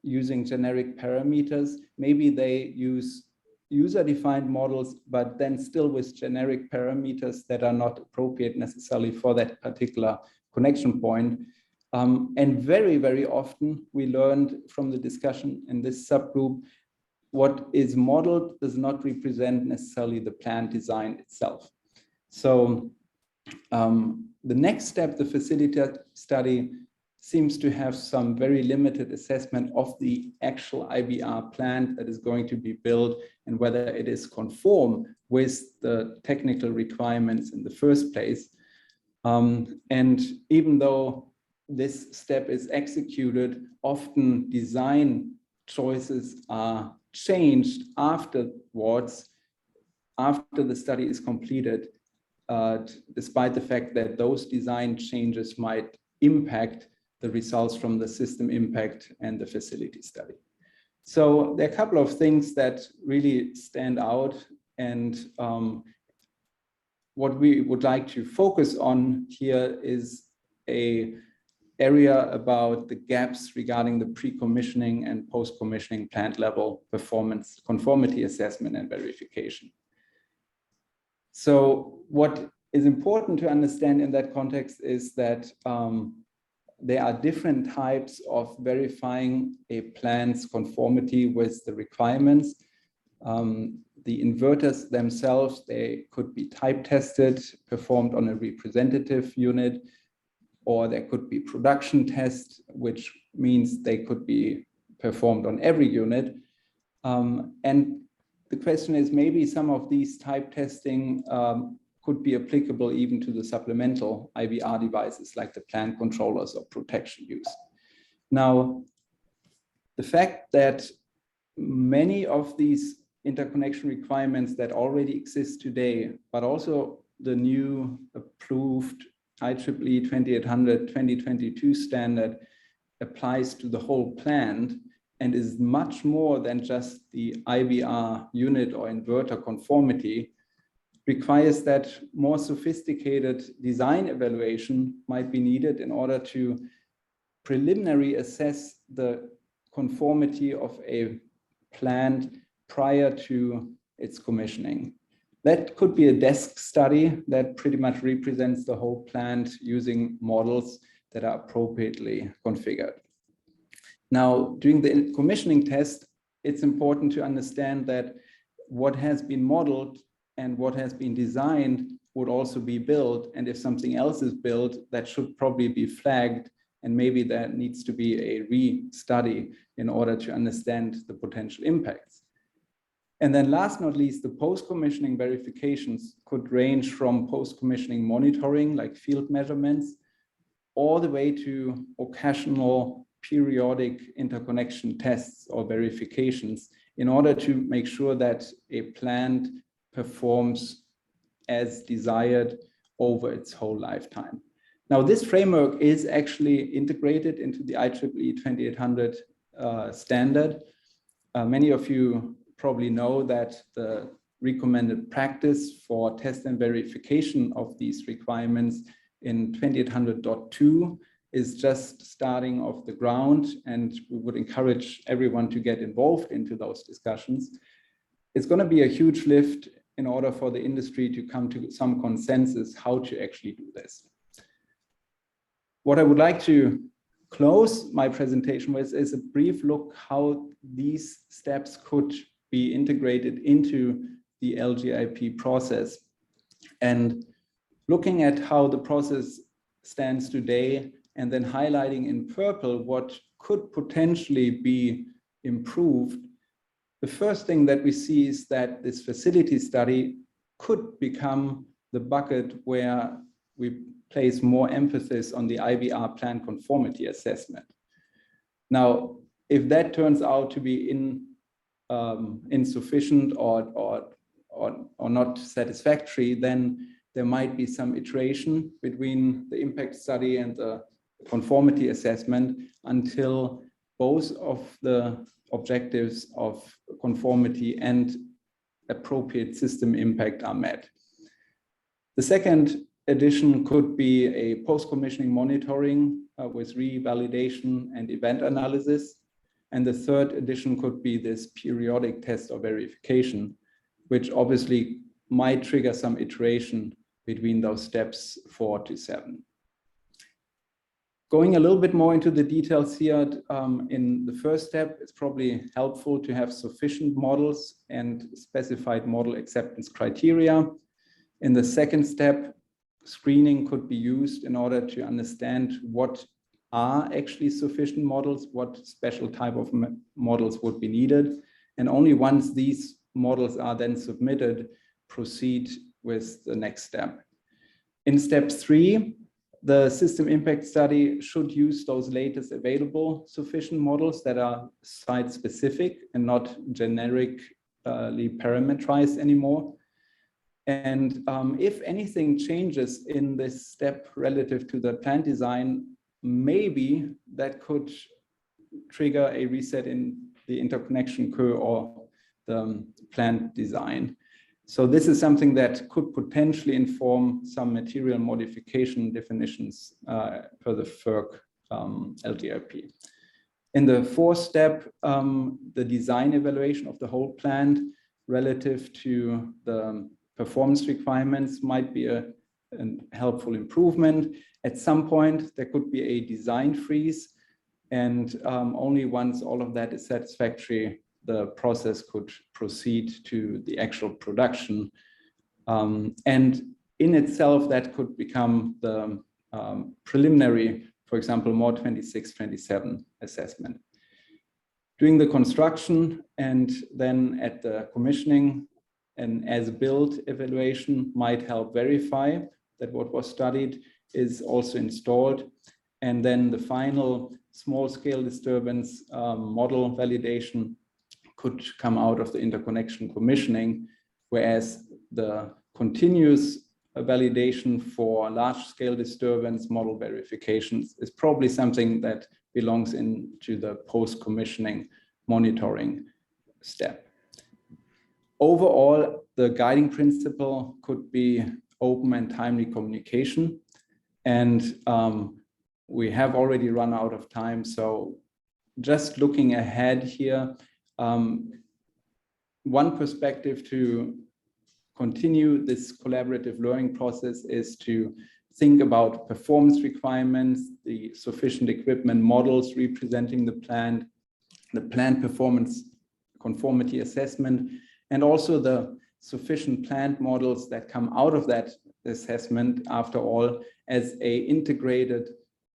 using generic parameters, maybe they use user-defined models, but then still with generic parameters that are not appropriate necessarily for that particular connection point. And very, very often we learned from the discussion in this subgroup, what is modeled does not represent necessarily the plant design itself. So the next step, the facility study, seems to have some very limited assessment of the actual IBR plant that is going to be built and whether it is conform with the technical requirements in the first place. And even though this step is executed, often design choices are changed afterwards, after the study is completed, despite the fact that those design changes might impact the results from the system impact and the facility study. So there are a couple of things that really stand out, and what we would like to focus on here is an area about the gaps regarding the pre-commissioning and post-commissioning plant level performance conformity assessment and verification. So what is important to understand in that context is that there are different types of verifying a plan's conformity with the requirements. The inverters themselves, they could be type tested, performed on a representative unit, or there could be production tests, which means they could be performed on every unit. And the question is, maybe some of these type testing could be applicable even to the supplemental IVR devices like the plant controllers or protection use. Now, the fact that many of these interconnection requirements that already exist today, but also the new approved IEEE 2800 2022 standard applies to the whole plant and is much more than just the IVR unit or inverter conformity, requires that more sophisticated design evaluation might be needed in order to preliminary assess the conformity of a plant prior to its commissioning. That could be a desk study that pretty much represents the whole plant using models that are appropriately configured. Now, during the commissioning test, it's important to understand that what has been modeled and what has been designed would also be built. And if something else is built, that should probably be flagged. And maybe there needs to be a re-study in order to understand the potential impacts. And then last but not least, the post-commissioning verifications could range from post-commissioning monitoring, like field measurements, all the way to occasional periodic interconnection tests or verifications in order to make sure that a plant performs as desired over its whole lifetime. Now, this framework is actually integrated into the IEEE 2800 standard. Many of you probably know that the recommended practice for test and verification of these requirements in 2800.2 is just starting off the ground, and we would encourage everyone to get involved into those discussions. It's going to be a huge lift in order for the industry to come to some consensus how to actually do this. What I would like to close my presentation with is a brief look how these steps could be integrated into the LGIP process. And looking at how the process stands today, and then highlighting in purple what could potentially be improved. The first thing that we see is that this facility study could become the bucket where we place more emphasis on the IVR plant conformity assessment. Now, if that turns out to be insufficient or not satisfactory, then there might be some iteration between the impact study and the conformity assessment until both of the objectives of conformity and appropriate system impact are met. The second addition could be a post-commissioning monitoring with revalidation and event analysis. And the third addition could be this periodic test or verification, which obviously might trigger some iteration between those steps 4 to 7. Going a little bit more into the details here, in the first step, it's probably helpful to have sufficient models and specified model acceptance criteria. In the second step, screening could be used in order to understand what are actually sufficient models, what special type of models would be needed. And only once these models are then submitted, proceed with the next step. In step 3, the system impact study should use those latest available sufficient models that are site-specific and not generically parameterized anymore. And if anything changes in this step relative to the plant design, maybe that could trigger a reset in the interconnection curve or the plant design. So this is something that could potentially inform some material modification definitions per the Ferc LGIP. In the fourth step, the design evaluation of the whole plant relative to the performance requirements might be a helpful improvement. At some point, there could be a design freeze, and only once all of that is satisfactory, the process could proceed to the actual production. And in itself, that could become the preliminary, for example, more 26-27 assessment. During the construction and then at the commissioning, an as-built evaluation might help verify that what was studied is also installed. And then the final small-scale disturbance model validation could come out of the interconnection commissioning, whereas the continuous validation for large-scale disturbance model verifications is probably something that belongs into the post-commissioning monitoring step. Overall, the guiding principle could be open and timely communication. And we have already run out of time. So just looking ahead here, one perspective to continue this collaborative learning process is to think about performance requirements, the sufficient equipment models representing the plant performance conformity assessment, and also the sufficient plant models that come out of that assessment, after all, as a integrated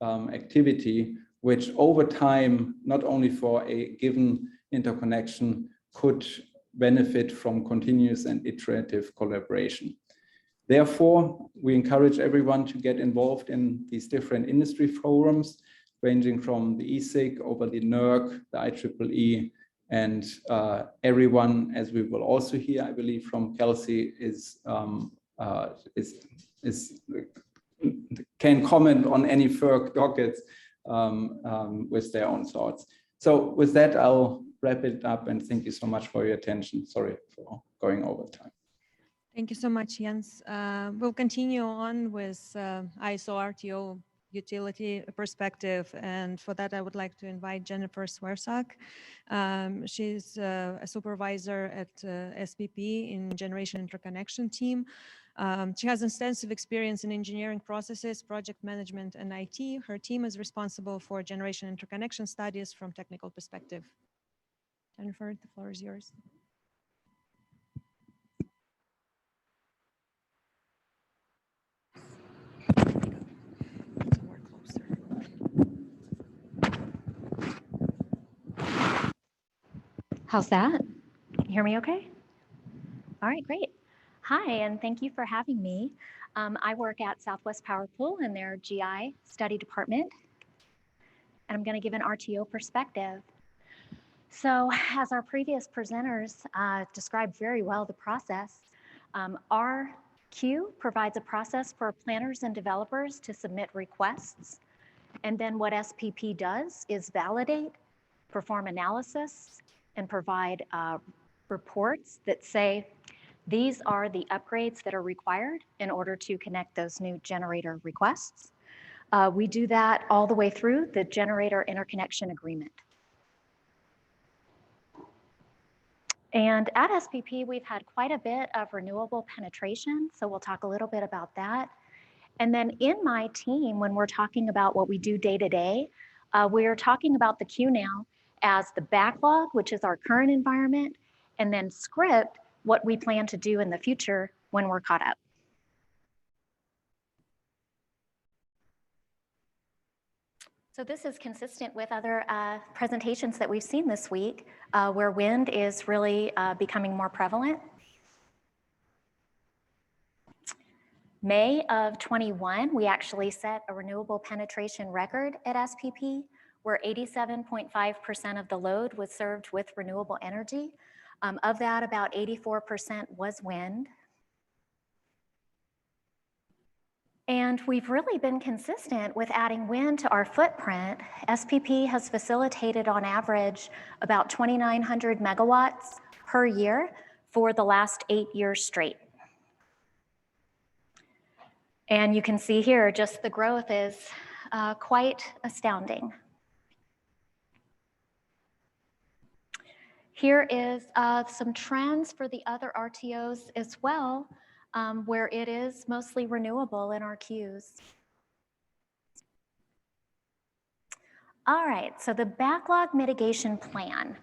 activity, which over time, not only for a given interconnection, could benefit from continuous and iterative collaboration. Therefore, we encourage everyone to get involved in these different industry forums, ranging from the ESIG over the NERC, the IEEE, and everyone, as we will also hear, I believe, from Kelsey, can comment on any Ferc dockets with their own thoughts. So with that, I'll wrap it up, and thank you so much for your attention. Sorry for going over time. Thank you so much, Jens. We'll continue on with ISO RTO utility perspective. And for that, I would like to invite Jennifer Swierczek. She's a supervisor at SPP in Generation Interconnection team. She has extensive experience in engineering processes, project management, and IT. Her team is responsible for generation interconnection studies from technical perspective. Jennifer, the floor is yours. How's that? Can you hear me okay? All right, great. Hi, and thank you for having me. I work at Southwest Power Pool in their GI study department, and I'm going to give an RTO perspective. So as our previous presenters described very well the process, RQ provides a process for planners and developers to submit requests. And then what SPP does is validate, perform analysis, and provide reports that say, these are the upgrades that are required in order to connect those new generator requests. We do that all the way through the generator interconnection agreement. And at SPP, we've had quite a bit of renewable penetration, so we'll talk a little bit about that. And then in my team, when we're talking about what we do day to day, we are talking about the queue now as the backlog, which is our current environment, and then script, what we plan to do in the future when we're caught up. So this is consistent with other presentations that we've seen this week, where wind is really becoming more prevalent. May of 21, we actually set a renewable penetration record at SPP, where 87.5% of the load was served with renewable energy. Of that, about 84% was wind. And we've really been consistent with adding wind to our footprint. SPP has facilitated on average about 2,900 megawatts per year for the last 8 years straight. And you can see here, just the growth is quite astounding. Here is some trends for the other RTOs as well. where it is mostly renewable in our queues. All right, so the backlog mitigation plan.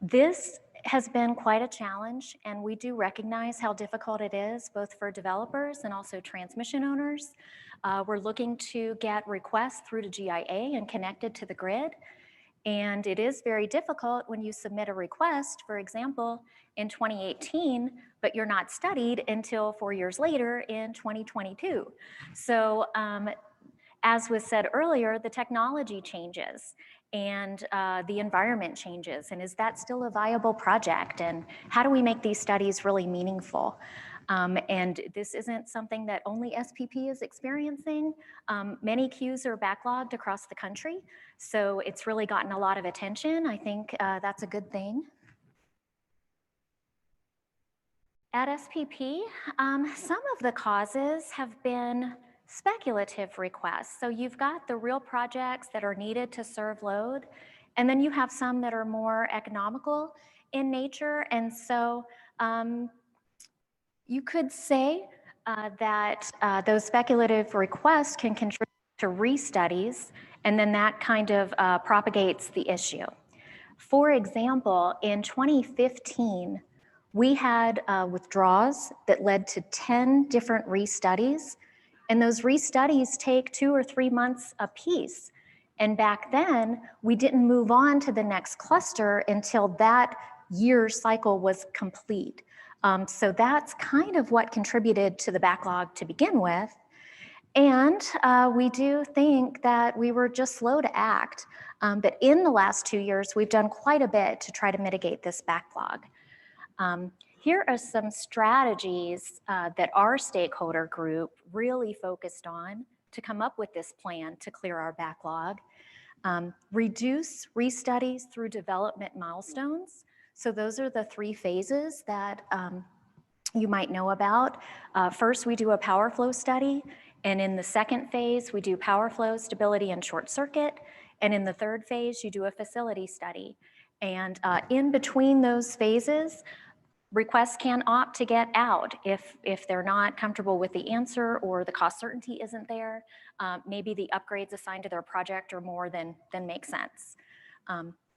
This has been quite a challenge, and we do recognize how difficult it is, both for developers and also transmission owners. We're looking to get requests through to GIA and connected to the grid. And it is very difficult when you submit a request, for example, in 2018, but you're not studied until 4 years later in 2022. So as was said earlier, the technology changes and the environment changes. And is that still a viable project? And how do we make these studies really meaningful? And this isn't something that only SPP is experiencing. Many queues are backlogged across the country. So it's really gotten a lot of attention. I think that's a good thing. At SPP, some of the causes have been speculative requests. So you've got the real projects that are needed to serve load, and then you have some that are more economical in nature. And so you could say that those speculative requests can contribute to restudies, and then that kind of propagates the issue. For example, in 2015, we had withdrawals that led to 10 different restudies, and those restudies take 2 or 3 months apiece. And back then, we didn't move on to the next cluster until that year's cycle was complete. So that's kind of what contributed to the backlog to begin with. And we do think that we were just slow to act. But in the last 2 years, we've done quite a bit to try to mitigate this backlog. Here are some strategies that our stakeholder group really focused on to come up with this plan to clear our backlog. Reduce restudies through development milestones. So those are the 3 phases that you might know about. First, we do a power flow study. And in the second phase, we do power flow, stability, and short circuit. And in the third phase, you do a facility study. And in between those phases, requests can opt to get out if they're not comfortable with the answer or the cost certainty isn't there. Maybe the upgrades assigned to their project are more than make sense.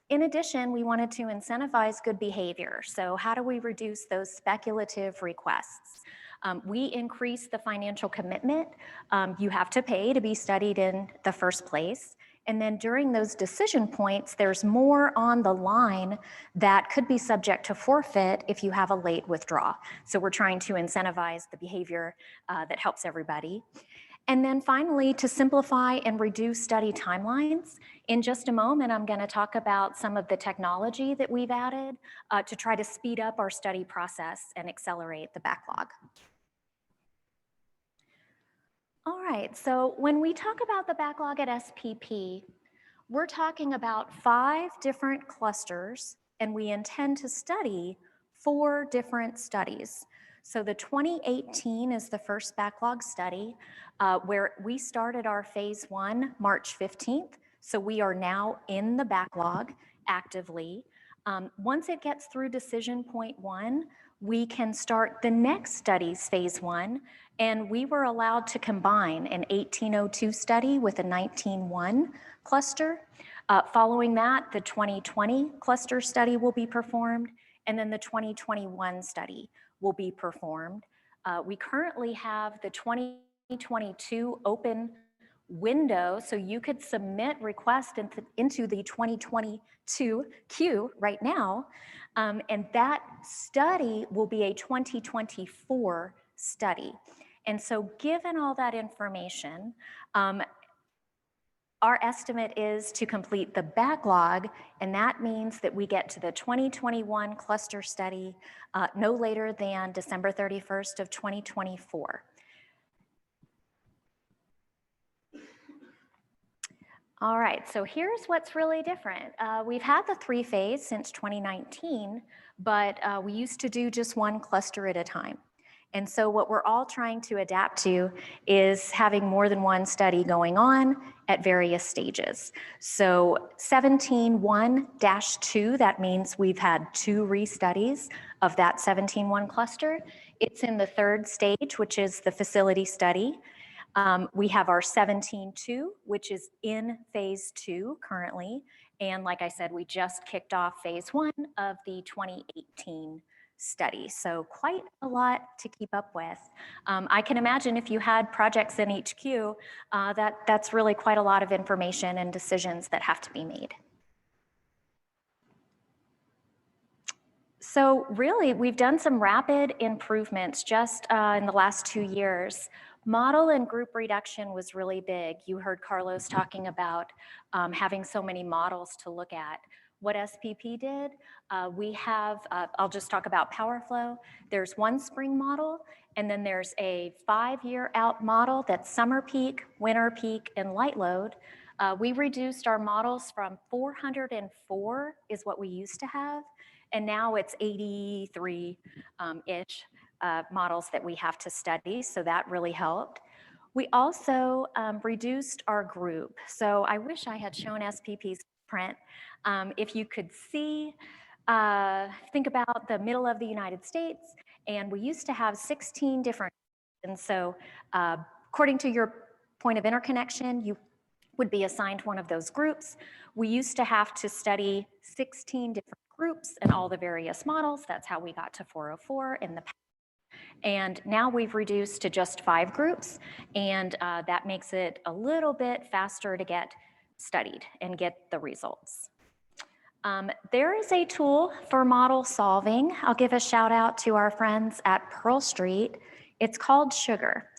In addition, we wanted to incentivize good behavior. So how do we reduce those speculative requests? We increase the financial commitment. You have to pay to be studied in the first place. And then during those decision points, there's more on the line that could be subject to forfeit if you have a late withdrawal. So we're trying to incentivize the behavior that helps everybody. And then finally, to simplify and reduce study timelines. In just a moment, I'm going to talk about some of the technology that we've added to try to speed up our study process and accelerate the backlog. All right, so when we talk about the backlog at SPP, we're talking about 5 different clusters, and we intend to study 4 different studies. So the 2018 is the first backlog study where we started our phase 1 March 15th. So we are now in the backlog actively. Once it gets through decision point 1, we can start the next study's phase 1, and we were allowed to combine an 1802 study with a 1901 cluster. Following that, the 2020 cluster study will be performed, and then the 2021 study will be performed. We currently have the 2022 open window, so you could submit requests into the 2022 queue right now, and that study will be a 2024 study. And so given all that information, our estimate is to complete the backlog, and that means that we get to the 2021 cluster study no later than December 31st of 2024. All right, so here's what's really different. We've had the 3-phase since 2019, but we used to do just 1 cluster at a time. And so what we're all trying to adapt to is having more than 1 study going on at various stages. So 17.1-2, that means we've had 2 restudies of that 17.1 cluster. It's in the third stage, which is the facility study. We have our 17.2, which is in phase 2 currently. And like I said, we just kicked off phase 1 of the 2018 study. So quite a lot to keep up with. I can imagine if you had projects in each queue, that's really quite a lot of information and decisions that have to be made. So really, we've done some rapid improvements just in the last 2 years. Model and group reduction was really big. You heard Carlos talking about having so many models to look at. What SPP did, we have, I'll just talk about power flow. There's one spring model, and then there's a 5-year out model that's summer peak, winter peak, and light load. We reduced our models from 404 is what we used to have, and now it's 83-ish models that we have to study, so that really helped. We also reduced our group. So I wish I had shown SPP's print. If you could see, think about the middle of the United States, and we used to have 16 different, and so according to your point of interconnection, you would be assigned one of those groups. We used to have to study 16 different groups and all the various models. That's how we got to 404 in the past. And now we've reduced to just 5 groups, and that makes it a little bit faster to get studied and get the results. There is a tool for model solving. I'll give a shout out to our friends at Pearl Street. It's called Sugar.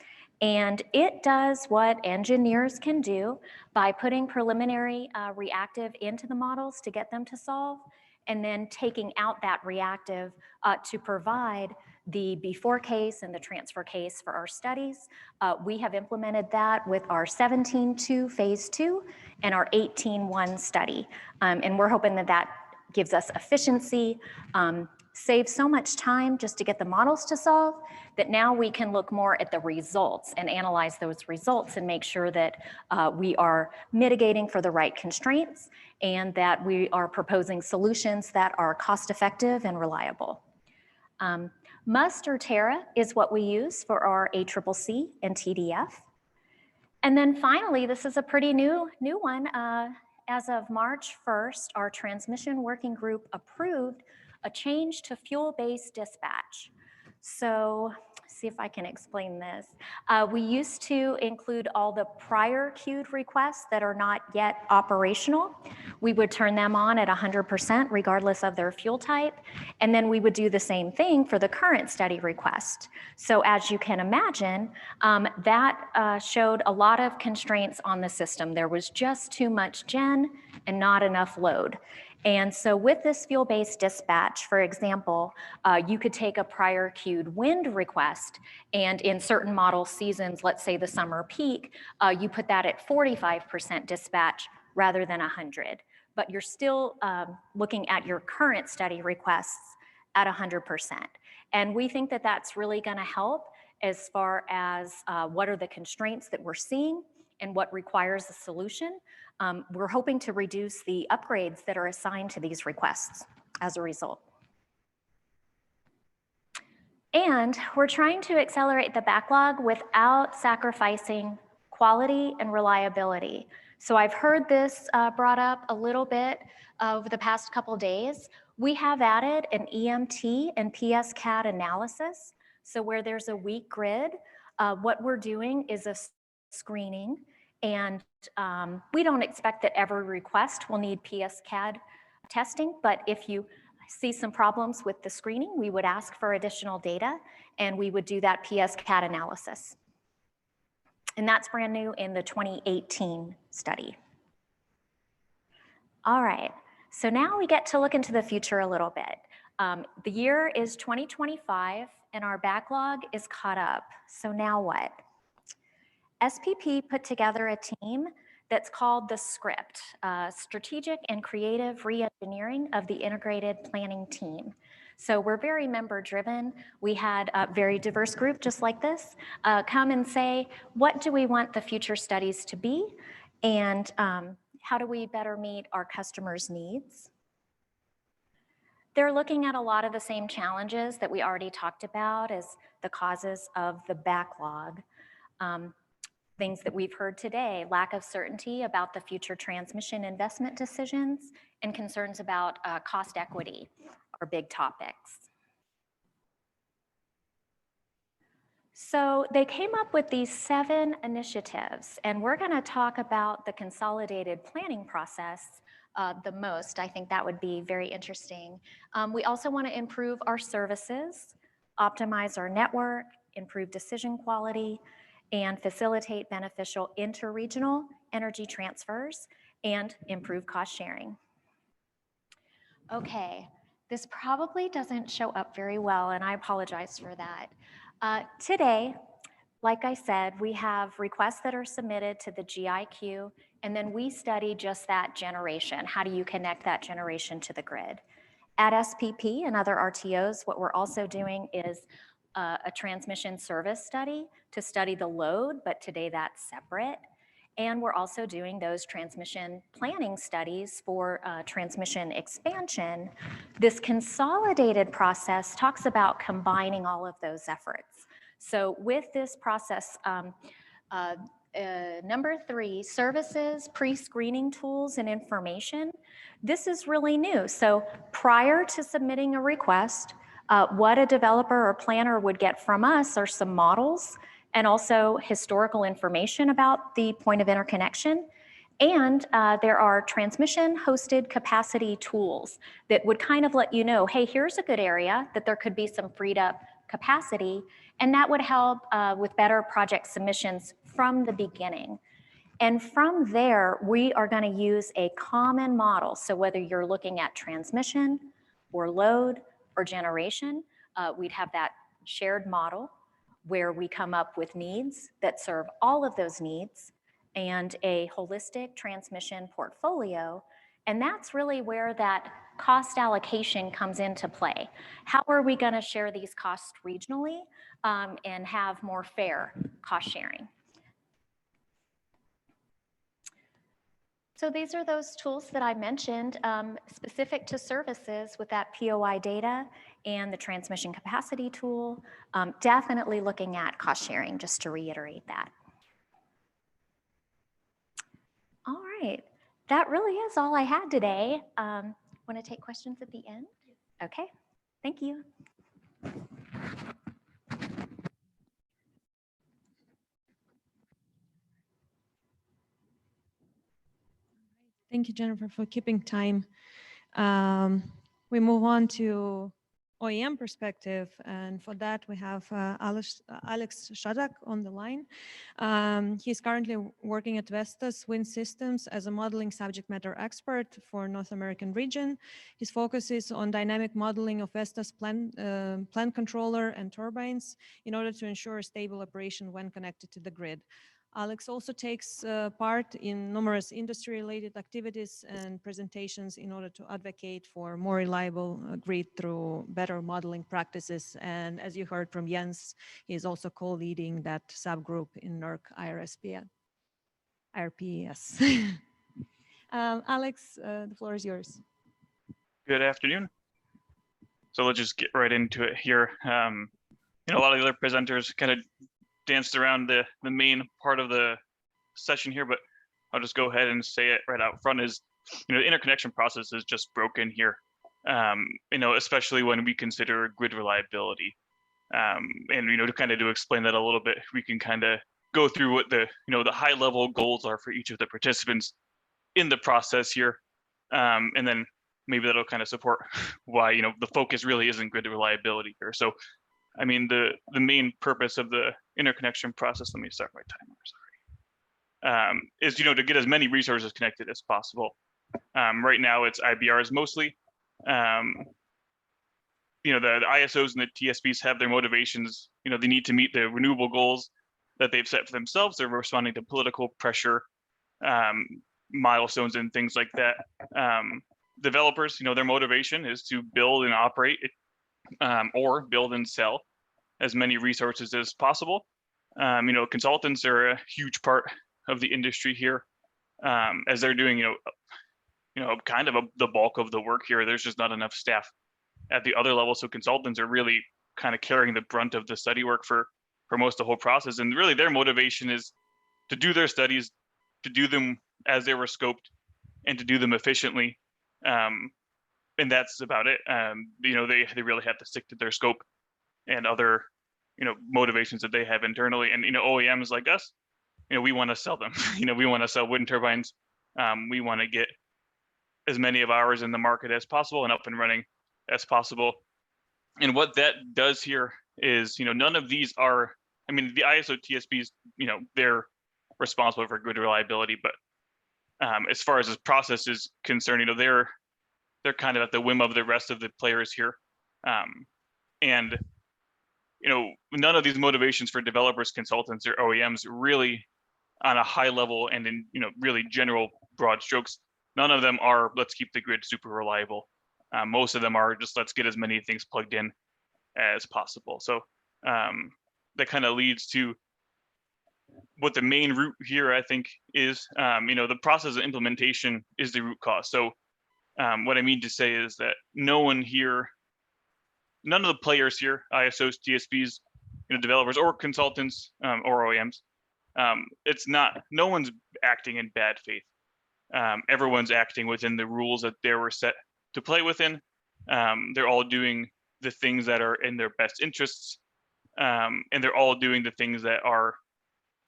And it does what engineers can do by putting preliminary reactive into the models to get them to solve, and then taking out that reactive to provide the before case and the transfer case for our studies. We have implemented that with our 17.2 phase 2 and our 18.1 study. And we're hoping that that gives us efficiency, saves so much time just to get the models to solve, that now we can look more at the results and analyze those results and make sure that we are mitigating for the right constraints and that we are proposing solutions that are cost-effective and reliable. MUST or Terra is what we use for our ACCC and TDF. And then finally, this is a pretty new one. As of March 1st, our transmission working group approved a change to fuel-based dispatch. So, see if I can explain this. We used to include all the prior queued requests that are not yet operational. We would turn them on at 100% regardless of their fuel type. And then we would do the same thing for the current study request. So as you can imagine, that showed a lot of constraints on the system. There was just too much gen and not enough load. And so with this fuel-based dispatch, for example, you could take a prior queued wind request, and in certain model seasons, let's say the summer peak, you put that at 45% dispatch rather than 100. But you're still looking at your current study requests at 100%. And we think that that's really gonna help as far as what are the constraints that we're seeing and what requires a solution. We're hoping to reduce the upgrades that are assigned to these requests as a result. And we're trying to accelerate the backlog without sacrificing quality and reliability. So I've heard this brought up a little bit over the past couple days. We have added an EMT and PSCAD analysis. So where there's a weak grid, what we're doing is a screening. And we don't expect that every request will need PSCAD testing, but if you see some problems with the screening, we would ask for additional data and we would do that PSCAD analysis. And that's brand new in the 2018 study. All right, so now we get to look into the future a little bit. The year is 2025 and our backlog is caught up. So now what? SPP put together a team that's called the SCRIPT, Strategic and Creative Reengineering of the Integrated Planning Team. So we're very member driven. We had a very diverse group just like this come and say, what do we want the future studies to be? And how do we better meet our customers' needs? They're looking at a lot of the same challenges that we already talked about as the causes of the backlog. Things that we've heard today, lack of certainty about the future transmission investment decisions and concerns about cost equity are big topics. So they came up with these 7 initiatives, and we're going to talk about the consolidated planning process the most. I think that would be very interesting. We also want to improve our services, optimize our network, improve decision quality, and facilitate beneficial interregional energy transfers and improve cost sharing. Okay, this probably doesn't show up very well, and I apologize for that. Today, like I said, we have requests that are submitted to the GIQ, and then we study just that generation. How do you connect that generation to the grid? At SPP and other RTOs, what we're also doing is a transmission service study to study the load, but today that's separate. And we're also doing those transmission planning studies for transmission expansion. This consolidated process talks about combining all of those efforts. So with this process, number 3, services, pre-screening tools, and information. This is really new. So prior to submitting a request, what a developer or planner would get from us are some models and also historical information about the point of interconnection. And there are transmission hosted capacity tools that would kind of let you know, hey, here's a good area that there could be some freed up capacity, and that would help with better project submissions from the beginning. And from there, we are going to use a common model. So whether you're looking at transmission or load or generation, we'd have that shared model where we come up with needs that serve all of those needs and a holistic transmission portfolio. And that's really where that cost allocation comes into play. How are we going to share these costs regionally and have more fair cost sharing? So these are those tools that I mentioned, specific to services with that POI data and the transmission capacity tool, definitely looking at cost sharing, just to reiterate that. All right, that really is all I had today. Want to take questions at the end? Okay, thank you. Thank you, Jennifer, for keeping time. We move on to Oem Perspective, and for that we have Alex Shattuck on the line. He's currently working at Vestas Wind Systems as a modeling subject matter expert for North American region. His focus is on dynamic modeling of Vestas plant controller and turbines in order to ensure stable operation when connected to the grid. Alex also takes part in numerous industry-related activities and presentations in order to advocate for more reliable grid through better modeling practices. And as you heard from Jens, he is also co-leading that subgroup in NERC IRPS. Alex, the floor is yours. Good afternoon. So let's just get right into it here. A lot of the other presenters kind of danced around the main part of the session here, but I'll just go ahead and say it right out front is, the interconnection process is just broken here, especially when we consider grid reliability. To explain that a little bit, we can kind of go through what the high level goals are for each of the participants in the process here. And then maybe that'll kind of support why, the focus really isn't grid reliability here. So the main purpose of the interconnection process, let me start my timer, sorry, is, to get as many resources connected as possible. Right now it's IBRs mostly. The ISOs and the TSPs have their motivations, they need to meet the renewable goals that they've set for themselves. They're responding to political pressure, milestones and things like that. Developers, their motivation is to build and operate or build and sell as many resources as possible. Consultants are a huge part of the industry here, as they're doing, the bulk of the work here. There's just not enough staff at the other level. So consultants are really kind of carrying the brunt of the study work for most of the whole process. And really their motivation is to do their studies, to do them as they were scoped, and to do them efficiently. And that's about it. You know, they really have to stick to their scope and other, you know, motivations that they have internally. And, you know, OEMs like us, you know, we want to sell them. You know, we want to sell wind turbines. We want to get as many of ours in the market as possible and up and running as possible. And what that does here is, you know, none of these are, I mean, the ISO TSPs, you know, they're responsible for grid reliability, but as far as this process is concerned, you know, they're kind of at the whim of the rest of the players here. And, you know, none of these motivations for developers, consultants, or OEMs really on a high level and in, you know, really general broad strokes, none of them are, let's keep the grid super reliable. Most of them are just, let's get as many things plugged in as possible. So that kind of leads to what the main root here, I think, is, you know, the process of implementation is the root cause. So what I mean to say is that no one here, none of the players here, ISOs, TSPs, you know, developers or consultants or OEMs, it's not, no one's acting in bad faith. Everyone's acting within the rules that they were set to play within. They're all doing the things that are in their best interests, and they're all doing the things that are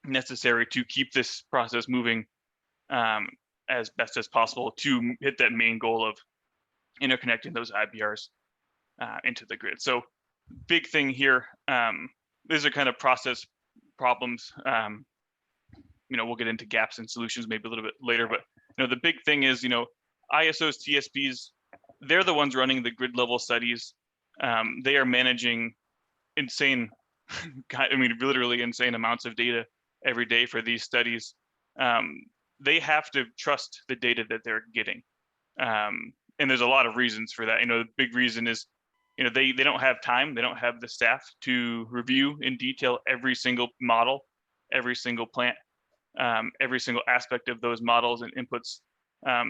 necessary to keep this process moving as best as possible to hit that main goal of interconnecting those IBRs into the grid. So big thing here, these are kind of process problems. You know, we'll get into gaps and solutions maybe a little bit later, but you know, the big thing is, you know, ISOs, TSPs, they're the ones running the grid level studies. They are managing insane, I mean, literally insane amounts of data every day for these studies. They have to trust the data that they're getting. And there's a lot of reasons for that. You know, the big reason is, you know, they don't have time, they don't have the staff to review in detail every single model, every single plant, every single aspect of those models and inputs.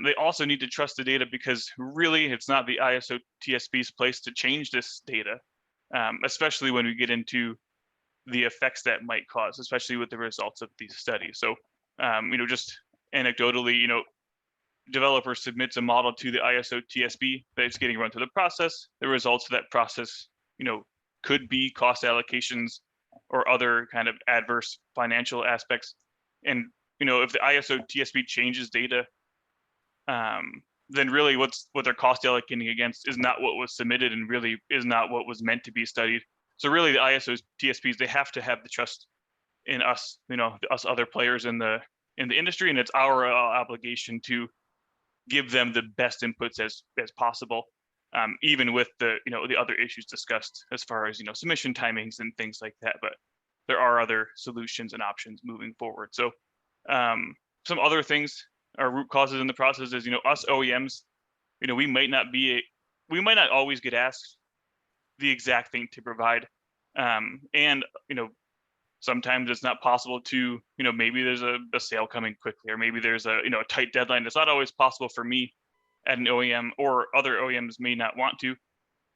They also need to trust the data because really it's not the ISO TSP's place to change this data, especially when we get into the effects that might cause, especially with the results of these studies. So, you know, just anecdotally, you know, developer submits a model to the ISO TSP that's getting run through the process. The results of that process, you know, could be cost allocations or other kind of adverse financial aspects. And, you know, if the ISO TSP changes data, then really what they're cost allocating against is not what was submitted and really is not what was meant to be studied. So really the ISO TSPs, they have to have the trust in us, you know, us other players in the industry, and it's our obligation to give them the best inputs as possible, even with the, you know, the other issues discussed as far as, you know, submission timings and things like that. But there are other solutions and options moving forward. So some other things are root causes in the process is, you know, us OEMs, you know, we might not always get asked the exact thing to provide. And, you know, sometimes it's not possible to, you know, maybe there's a sale coming quickly, or maybe there's a, you know, a tight deadline. It's not always possible for me at an OEM, or other OEMs may not want to, you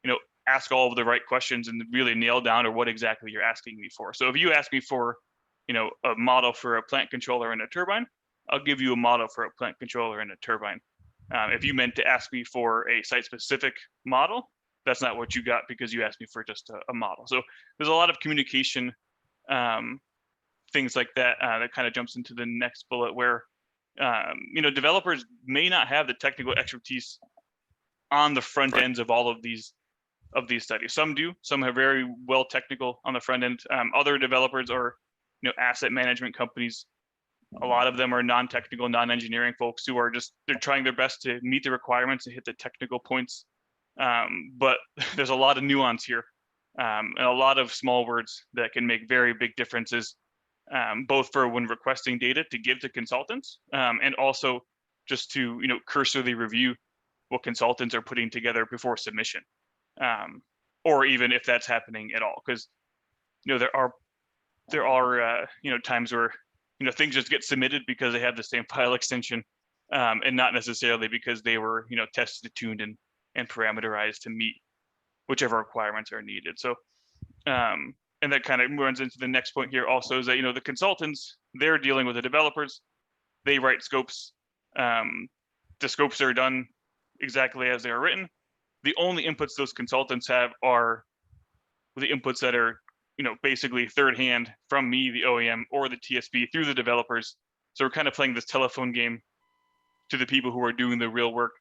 know, ask all of the right questions and really nail down or what exactly you're asking me for. So if you ask me for, you know, a model for a plant controller and a turbine, I'll give you a model for a plant controller and a turbine. If you meant to ask me for a site-specific model, that's not what you got because you asked me for just a model. So there's a lot of communication, things like that, that kind of jumps into the next bullet where, you know, developers may not have the technical expertise on the front ends of all of these studies. Some do, some are very well technical on the front end. Other developers or, you know, asset management companies, a lot of them are non-technical, non-engineering folks who are just, they're trying their best to meet the requirements and hit the technical points. But there's a lot of nuance here, and a lot of small words that can make very big differences, both for when requesting data to give to consultants, and also just to, you know, cursorily review what consultants are putting together before submission, or even if that's happening at all. Because, you know, there are you know, times where, you know, things just get submitted because they have the same file extension, and not necessarily because they were, you know, tested, tuned, and parameterized to meet whichever requirements are needed. So, and that kind of runs into the next point here also is that, the consultants, they're dealing with the developers, they write scopes. The scopes are done exactly as they are written. The only inputs those consultants have are the inputs that are, basically third hand from me, the OEM, or the TSP through the developers. So we're kind of playing this telephone game to the people who are doing the real work.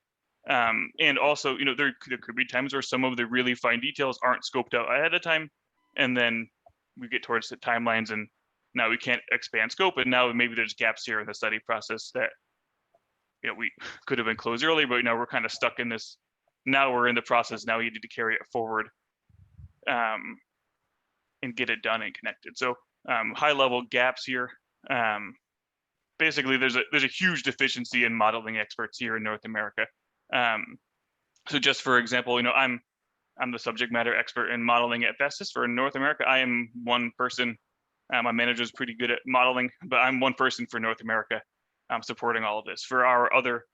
And also, there could be times where some of the really fine details aren't scoped out ahead of time. And then we get towards the timelines and now we can't expand scope. And now maybe there's gaps here in the study process that, we could have been closed earlier, but now we're kind of stuck in this. Now we're in the process. Now you need to carry it forward and get it done and connected. So high level gaps here. Basically, there's a huge deficiency in modeling experts here in North America. So just for example, I'm the subject matter expert in modeling at Vestas for North America. I am one person. My manager is pretty good at modeling, but I'm one person for North America. I'm supporting all of this. For our other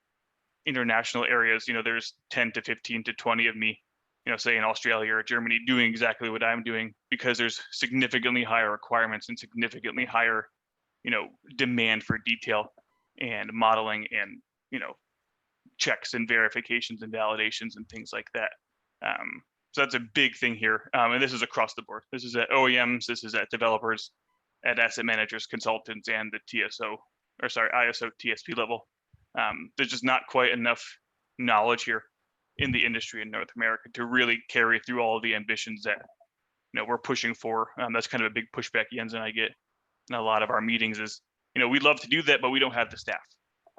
international areas, there's 10 to 15 to 20 of me, say in Australia or Germany, doing exactly what I'm doing because there's significantly higher requirements and significantly higher, demand for detail and modeling and, checks and verifications and validations and things like that. So that's a big thing here. And this is across the board. This is at OEMs, this is at developers, at asset managers, consultants, and the ISO TSP level. There's just not quite enough knowledge here in the industry in North America to really carry through all of the ambitions that we're pushing for. That's kind of a big pushback Jens and I get in a lot of our meetings is, we'd love to do that, but we don't have the staff.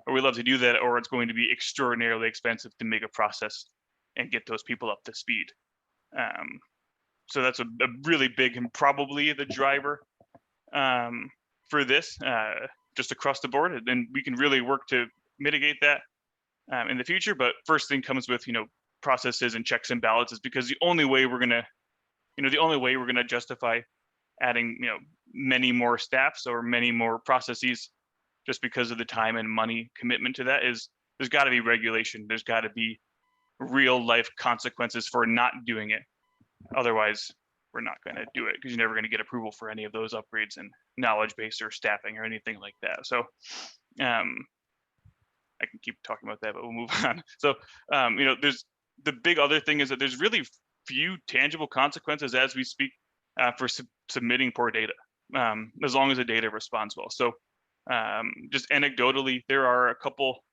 Or we love to do that, or it's going to be extraordinarily expensive to make a process and get those people up to speed. So that's a really big and probably the driver for this, just across the board. And we can really work to mitigate that in the future. But first thing comes with, processes and checks and balances, because the only way we're gonna justify adding, many more staffs or many more processes just because of the time and money commitment to that is there's got to be regulation. There's got to be real life consequences for not doing it. Otherwise, we're not going to do it because you're never going to get approval for any of those upgrades and knowledge base or staffing or anything like that. So I can keep talking about that, but we'll move on. So, there's the big other thing is that there's really few tangible consequences as we speak for submitting poor data, as long as the data responds well. So just anecdotally, there are a couple,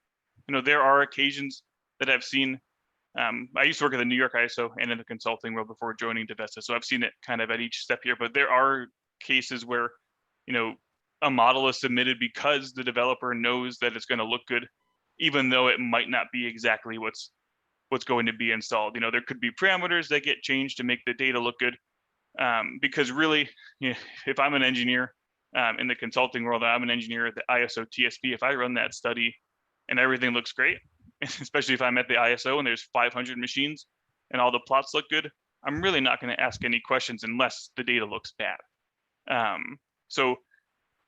there are occasions that I've seen. I used to work at the New York ISO and in the consulting world before joining Vestas, so I've seen it kind of at each step here. But there are cases where, a model is submitted because the developer knows that it's going to look good, even though it might not be exactly what's going to be installed. There could be parameters that get changed to make the data look good. Because really, if I'm an engineer in the consulting world, I'm an engineer at the ISO TSP. If I run that study and everything looks great, especially if I'm at the ISO and there's 500 machines and all the plots look good, I'm really not going to ask any questions unless the data looks bad. So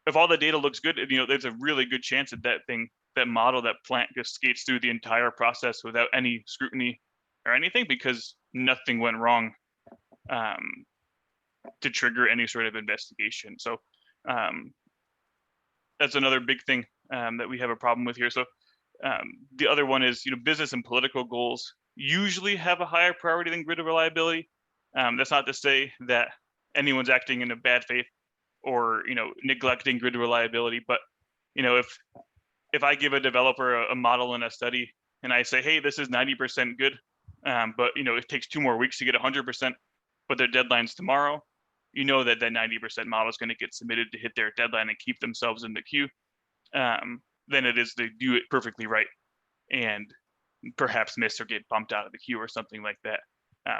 if all the data looks good, there's a really good chance that that model, that plant just skates through the entire process without any scrutiny or anything because nothing went wrong to trigger any sort of investigation. So that's another big thing that we have a problem with here. So the other one is, business and political goals usually have a higher priority than grid reliability. That's not to say that anyone's acting in a bad faith or, neglecting grid reliability, but, if I give a developer a model in a study and I say, hey, this is 90% good, but, it takes 2 more weeks to get 100%, but their deadline's tomorrow, that 90% model is going to get submitted to hit their deadline and keep themselves in the queue, than it is to do it perfectly right and perhaps miss or get bumped out of the queue or something like that.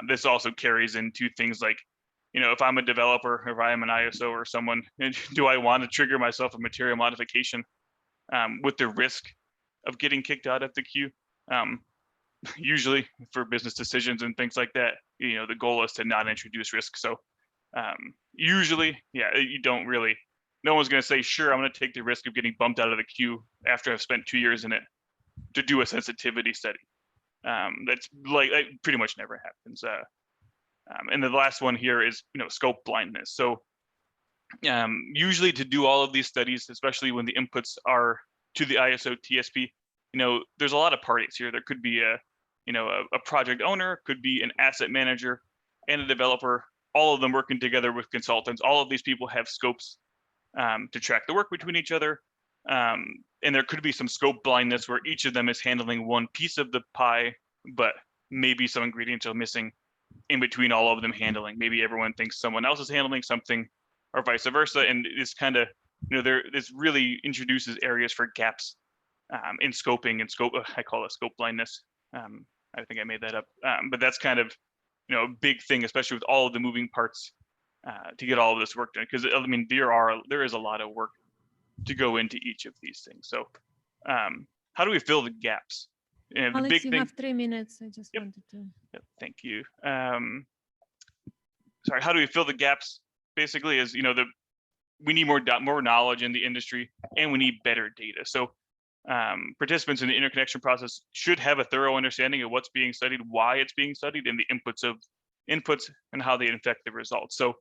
This also carries into things like, if I'm a developer, if I am an ISO or someone, do I want to trigger myself a material modification with the risk of getting kicked out of the queue? Usually for business decisions and things like that, the goal is to not introduce risk. So usually, you don't really, no one's going to say, sure, I'm going to take the risk of getting bumped out of the queue after I've spent 2 years in it to do a sensitivity study. That's that pretty much never happens. And the last one here is, scope blindness. So usually to do all of these studies, especially when the inputs are to the ISO TSP, there's a lot of parties here. There could be a project owner, could be an asset manager and a developer, all of them working together with consultants. All of these people have scopes to track the work between each other. And there could be some scope blindness where each of them is handling one piece of the pie, but maybe some ingredients are missing in between all of them handling. Maybe everyone thinks someone else is handling something or vice versa. And it's kind of, this really introduces areas for gaps in scoping and scope. I call it scope blindness. I think I made that up, but that's kind of, a big thing, especially with all of the moving parts to get all of this work done. Because I mean, there is a lot of work to go into each of these things. So how do we fill the gaps? And Alex, the big you thing, have 3 minutes. I just Yep. wanted to. Yep, thank you. Sorry, how do we fill the gaps? Basically, is we need more knowledge in the industry, and we need better data. So participants in the interconnection process should have a thorough understanding of what's being studied, why it's being studied, and the inputs and how they affect the results. So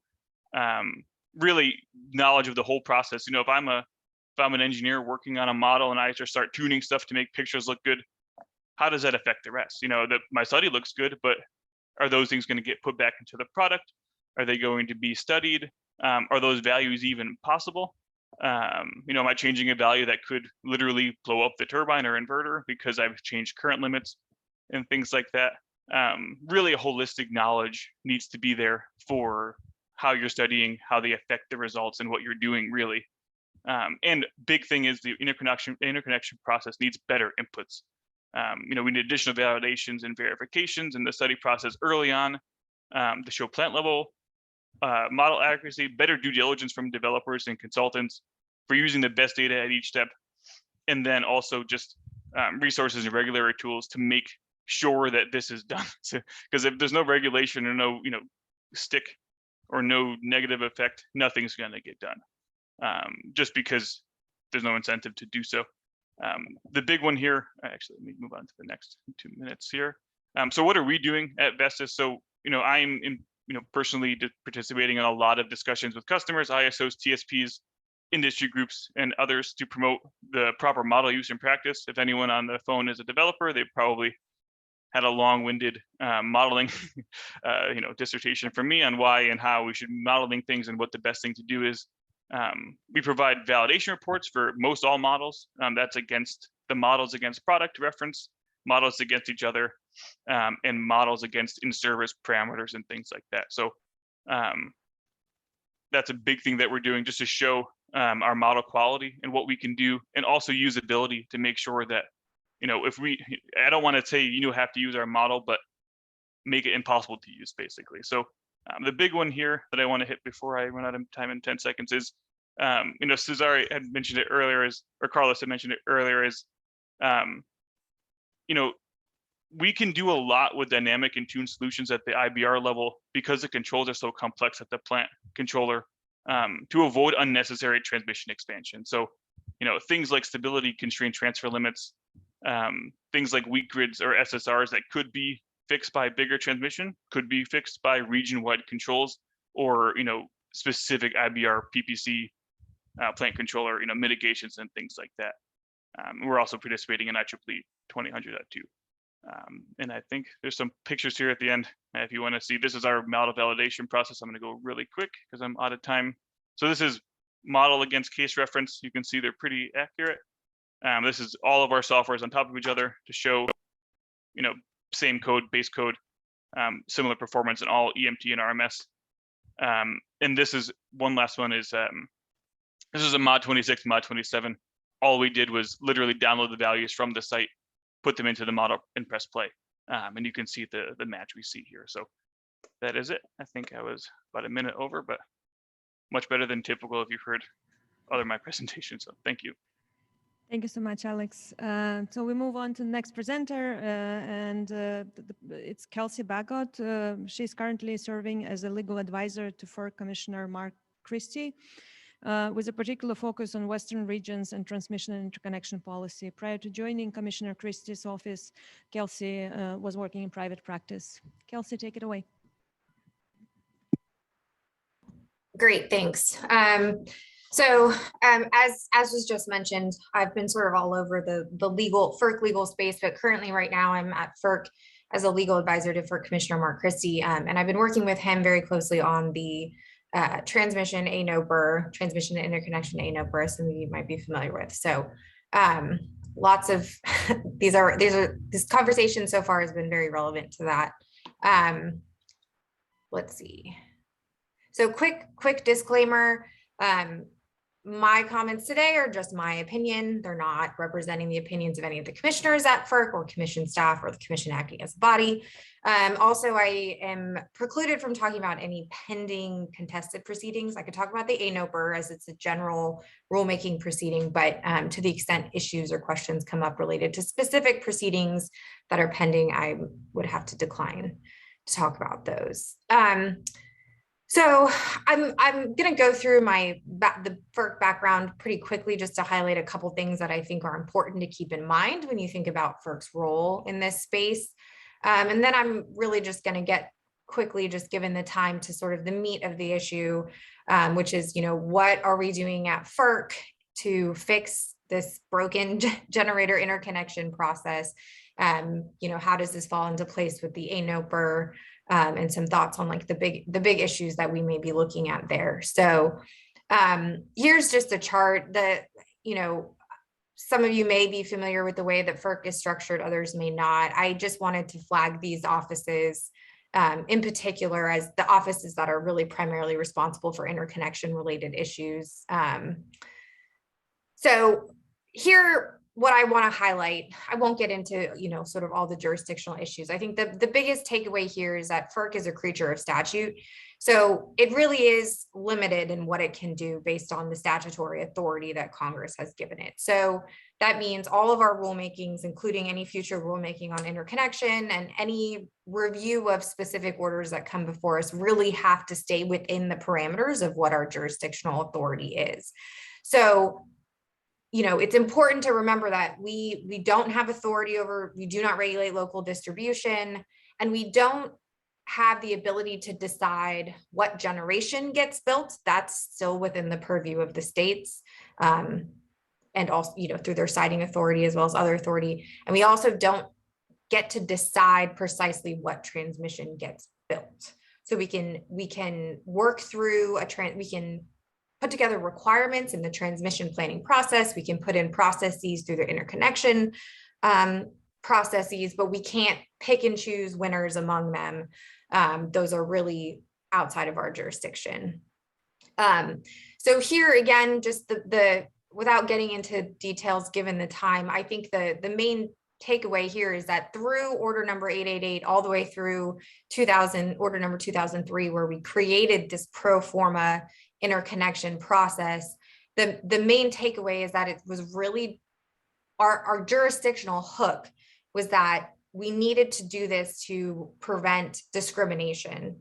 really knowledge of the whole process. If I'm an engineer working on a model and I just start tuning stuff to make pictures look good, how does that affect the rest? That my study looks good, but are those things going to get put back into the product? Are they going to be studied? Are those values even possible? Am I changing a value that could literally blow up the turbine or inverter because I've changed current limits and things like that? Really a holistic knowledge needs to be there for how you're studying, how they affect the results and what you're doing really. And big thing is the interconnection process needs better inputs. We need additional validations and verifications in the study process early on to show plant level model accuracy, better due diligence from developers and consultants for using the best data at each step, and then also just resources and regulatory tools to make sure that this is done. Because if there's no regulation or no stick or no negative effect, nothing's going to get done. Just because there's no incentive to do so. The big one here, actually, let me move on to the next 2 minutes here. So what are we doing at Vestas? So, I'm personally participating in a lot of discussions with customers, ISOs, TSPs, industry groups, and others to promote the proper model use and practice. If anyone on the phone is a developer, they probably had a long-winded modeling, dissertation from me on why and how we should be modeling things and what the best thing to do is. We provide validation reports for most all models. That's against the models against product reference, models against each other, and models against in-service parameters and things like that. So that's a big thing that we're doing just to show our model quality and what we can do, and also usability to make sure that, I don't want to say have to use our model, but make it impossible to use basically. So the big one here that I want to hit before I run out of time in 10 seconds is, Cesare had mentioned it earlier, or Carlos had mentioned it earlier, is, we can do a lot with dynamic and tuned solutions at the IBR level because the controls are so complex at the plant controller to avoid unnecessary transmission expansion. So, things like stability constraint transfer limits, things like weak grids or SSRs that could be fixed by bigger transmission, could be fixed by region-wide controls or, specific IBR PPC plant controller, mitigations and things like that. We're also participating in IEEE 2000.2. And I think there's some pictures here at the end. If you want to see, this is our model validation process. I'm going to go really quick because I'm out of time. So this is model against case reference. You can see they're pretty accurate. This is all of our softwares on top of each other to show, same code, base code, similar performance in all EMT and RMS. And this is one last one is, this is a mod 26, mod 27. All we did was literally download the values from the site, put them into the model and press play. And you can see the match we see here. So that is it. I think I was about a minute over, but much better than typical if you've heard other my presentations. So thank you. Thank you so much, Alex. So we move on to the next presenter, and it's Kelsey Bagot. She's currently serving as a legal advisor to Ferc Commissioner Mark Christie, with a particular focus on Western regions and transmission and interconnection policy. Prior to joining Commissioner Christie's office, Kelsey was working in private practice. Kelsey, take it away. Great, thanks. As was just mentioned, I've been sort of all over the legal FERC legal space, but currently right now I'm at FERC as a legal advisor to FERC Commissioner Mark Christie, and I've been working with him very closely on the transmission ANOPR, transmission and interconnection ANOPR, some of you might be familiar with. So lots of this conversation so far has been very relevant to that. Let's see. So quick disclaimer, my comments today are just my opinion. They're not representing the opinions of any of the commissioners at FERC or commission staff or the commission acting as a body. Also, I am precluded from talking about any pending contested proceedings. I could talk about the ANOPR as it's a general rulemaking proceeding, but to the extent issues or questions come up related to specific proceedings that are pending, I would have to decline to talk about those. So I'm going to go through the FERC background pretty quickly just to highlight a couple things that I think are important to keep in mind when you think about FERC's role in this space. And then I'm really just going to get quickly, just given the time, to sort of the meat of the issue, which is, what are we doing at FERC to fix this broken generator interconnection process? How does this fall into place with the ANOPR? And some thoughts on like the big issues that we may be looking at there. So here's just a chart that, some of you may be familiar with the way that FERC is structured, others may not. I just wanted to flag these offices in particular as the offices that are really primarily responsible for interconnection related issues. So here, what I want to highlight, I won't get into, sort of all the jurisdictional issues. I think the biggest takeaway here is that FERC is a creature of statute. So it really is limited in what it can do based on the statutory authority that Congress has given it. So that means all of our rulemakings, including any future rulemaking on interconnection and any review of specific orders that come before us, really have to stay within the parameters of what our jurisdictional authority is. So it's important to remember that we don't have authority over, we do not regulate local distribution, and we don't have the ability to decide what generation gets built. That's still within the purview of the states, and also, through their siting authority as well as other authority. And we also don't get to decide precisely what transmission gets built. So we can work through we can put together requirements in the transmission planning process. We can put in processes through the interconnection processes, but we can't pick and choose winners among them. Those are really outside of our jurisdiction. So here again, just without getting into details given the time, I think the main takeaway here is that through order number 888 all the way through order number 2003, where we created this pro forma interconnection process, the main takeaway is that it was really our jurisdictional hook was that we needed to do this to prevent discrimination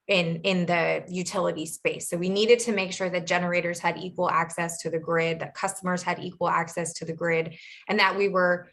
in the utility space. So we needed to make sure that generators had equal access to the grid, that customers had equal access to the grid, and that we were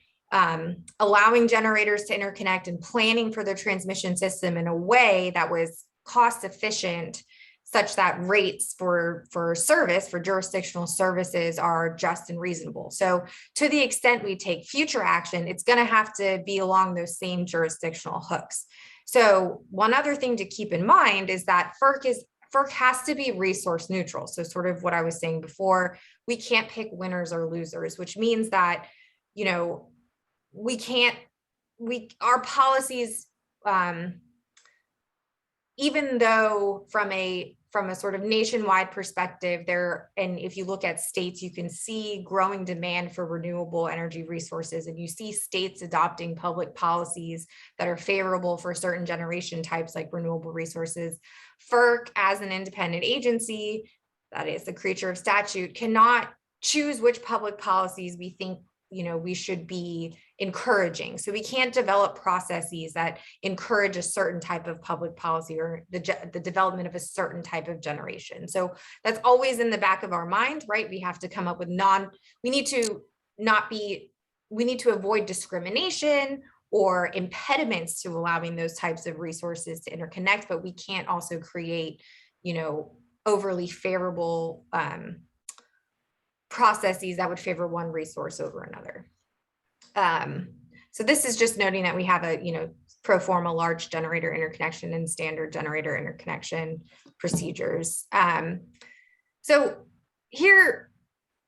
allowing generators to interconnect and planning for their transmission system in a way that was cost efficient, such that rates for service, for jurisdictional services, are just and reasonable. So to the extent we take future action, it's going to have to be along those same jurisdictional hooks. So one other thing to keep in mind is that FERC has to be resource neutral. So sort of what I was saying before, we can't pick winners or losers, which means that, our policies, even though from a sort of nationwide perspective and if you look at states, you can see growing demand for renewable energy resources, and you see states adopting public policies that are favorable for certain generation types like renewable resources. FERC, as an independent agency, that is the creature of statute, cannot choose which public policies we think we should be encouraging. So we can't develop processes that encourage a certain type of public policy or the development of a certain type of generation. So that's always in the back of our mind, right? We have to come up with we need to avoid discrimination or impediments to allowing those types of resources to interconnect, but we can't also create, overly favorable processes that would favor one resource over another. So this is just noting that we have a, pro forma large generator interconnection and standard generator interconnection procedures. So here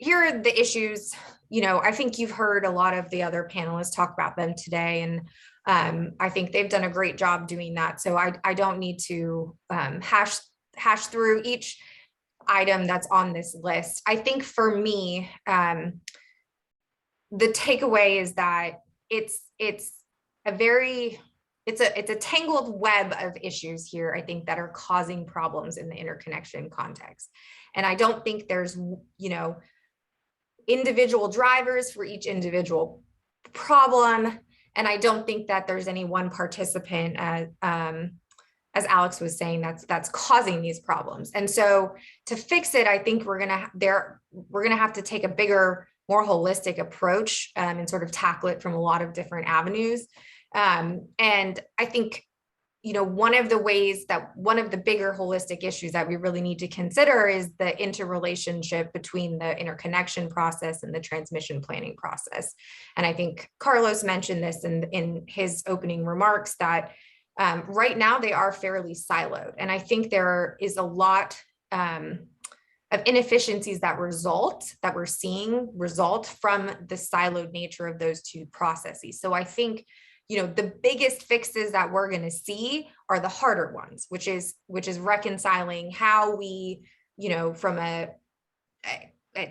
are the issues. I think you've heard a lot of the other panelists talk about them today, and I think they've done a great job doing that. So I don't need to hash through each item that's on this list. I think for me, the takeaway is that it's a tangled web of issues here, I think, that are causing problems in the interconnection context. And I don't think there's, individual drivers for each individual problem. And I don't think that there's any one participant, as Alex was saying, that's causing these problems. And so to fix it, I think we're gonna have to take a bigger, more holistic approach and sort of tackle it from a lot of different avenues. And I think, one of the bigger holistic issues that we really need to consider is the interrelationship between the interconnection process and the transmission planning process. And I think Carlos mentioned this in his opening remarks, that right now they are fairly siloed. And I think there is a lot of inefficiencies that we're seeing result from the siloed nature of those two processes. So I think, the biggest fixes that we're going to see are the harder ones, which is reconciling how we, from a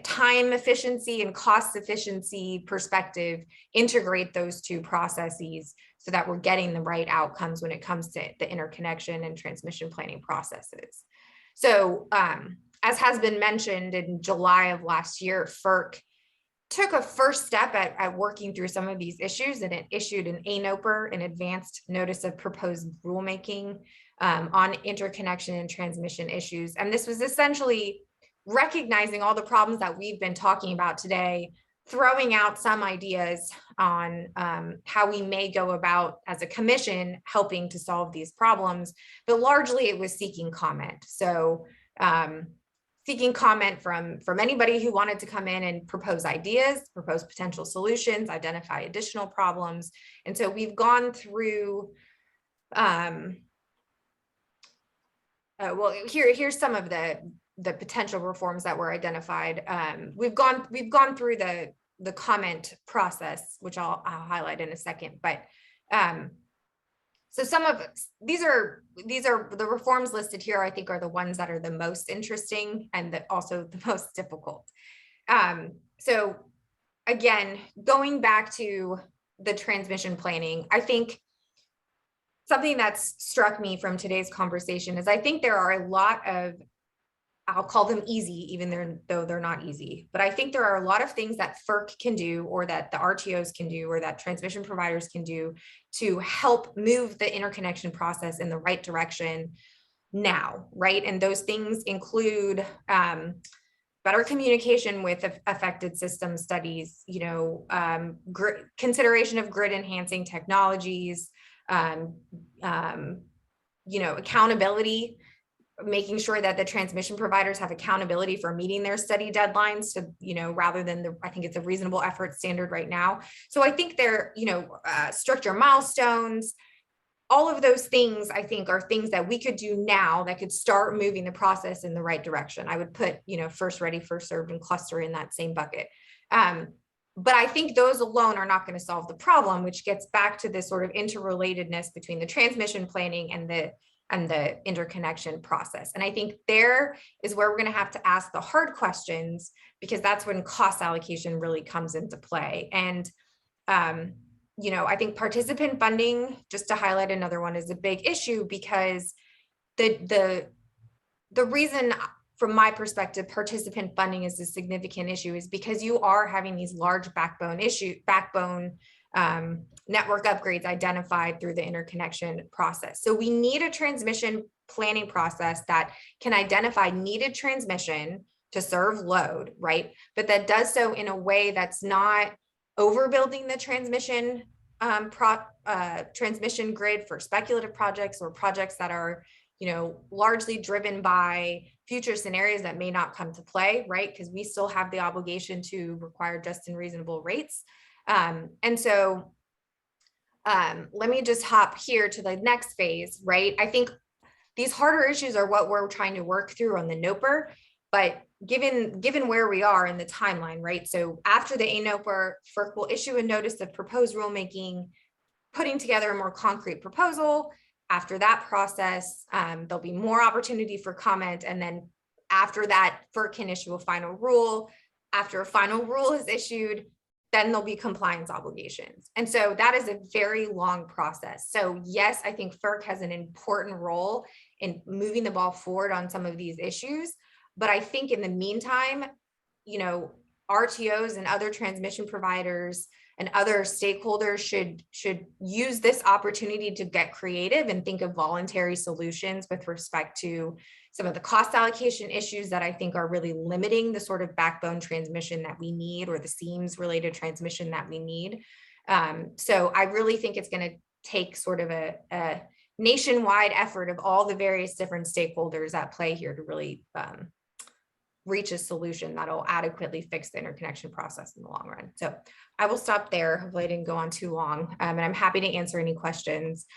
time efficiency and cost efficiency perspective, integrate those two processes so that we're getting the right outcomes when it comes to the interconnection and transmission planning processes. So as has been mentioned, in July of last year, Ferc took a first step at working through some of these issues, and it issued an ANOPR, an advanced notice of proposed rulemaking on interconnection and transmission issues. And this was essentially recognizing all the problems that we've been talking about today, throwing out some ideas on how we may go about as a commission helping to solve these problems, but largely it was seeking comment. So seeking comment from anybody who wanted to come in and propose ideas, propose potential solutions, identify additional problems. And so we've gone through, well, here's some of the potential reforms that were identified. We've gone through the comment process, which I'll highlight in a second, but so some of these are the reforms listed here, I think, are the ones that are the most interesting and also the most difficult. So again, going back to the transmission planning, I think something that's struck me from today's conversation is I think there are a lot of, I'll call them easy, even though they're not easy, but I think there are a lot of things that FERC can do, or that the RTOs can do, or that transmission providers can do to help move the interconnection process in the right direction now, right? And those things include better communication with affected system studies, consideration of grid enhancing technologies, accountability, making sure that the transmission providers have accountability for meeting their study deadlines to, rather than I think it's a reasonable effort standard right now. So I think they're, stricter milestones, all of those things, I think, are things that we could do now that could start moving the process in the right direction. I would put, first ready, first served, and cluster in that same bucket. But I think those alone are not going to solve the problem, which gets back to this sort of interrelatedness between the transmission planning and the interconnection process. And I think there is where we're going to have to ask the hard questions, because that's when cost allocation really comes into play. And, I think participant funding, just to highlight another one, is a big issue, because the reason, from my perspective, participant funding is a significant issue is because you are having these large backbone network upgrades identified through the interconnection process. So we need a transmission planning process that can identify needed transmission to serve load, right? But that does so in a way that's not overbuilding the transmission grid for speculative projects or projects that are, largely driven by future scenarios that may not come to play, right? Because we still have the obligation to require just and reasonable rates. And so let me just hop here to the next phase, right? I think these harder issues are what we're trying to work through on the NOPR, but given where we are in the timeline, right? So after the ANOPR, FERC will issue a notice of proposed rulemaking, putting together a more concrete proposal. After that process, there'll be more opportunity for comment. And then after that, FERC can issue a final rule. After a final rule is issued, then there'll be compliance obligations. And so that is a very long process. So yes, I think FERC has an important role in moving the ball forward on some of these issues. But I think in the meantime, you know, RTOs and other transmission providers and other stakeholders should use this opportunity to get creative and think of voluntary solutions with respect to some of the cost allocation issues that I think are really limiting the sort of backbone transmission that we need, or the seams related transmission that we need. So I really think it's going to take sort of a nationwide effort of all the various different stakeholders at play here to really reach a solution that'll adequately fix the interconnection process in the long run. So I will stop there. Hopefully I didn't go on too long, and I'm happy to answer any questions.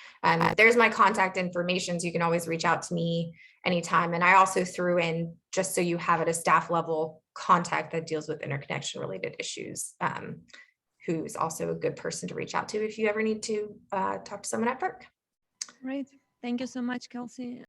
There's my contact information, so you can always reach out to me anytime. And I also threw in, just so you have it, a staff level contact that deals with interconnection related issues, who's also a good person to reach out to if you ever need to talk to someone at FERC. Right. Thank you so much, Kelsey.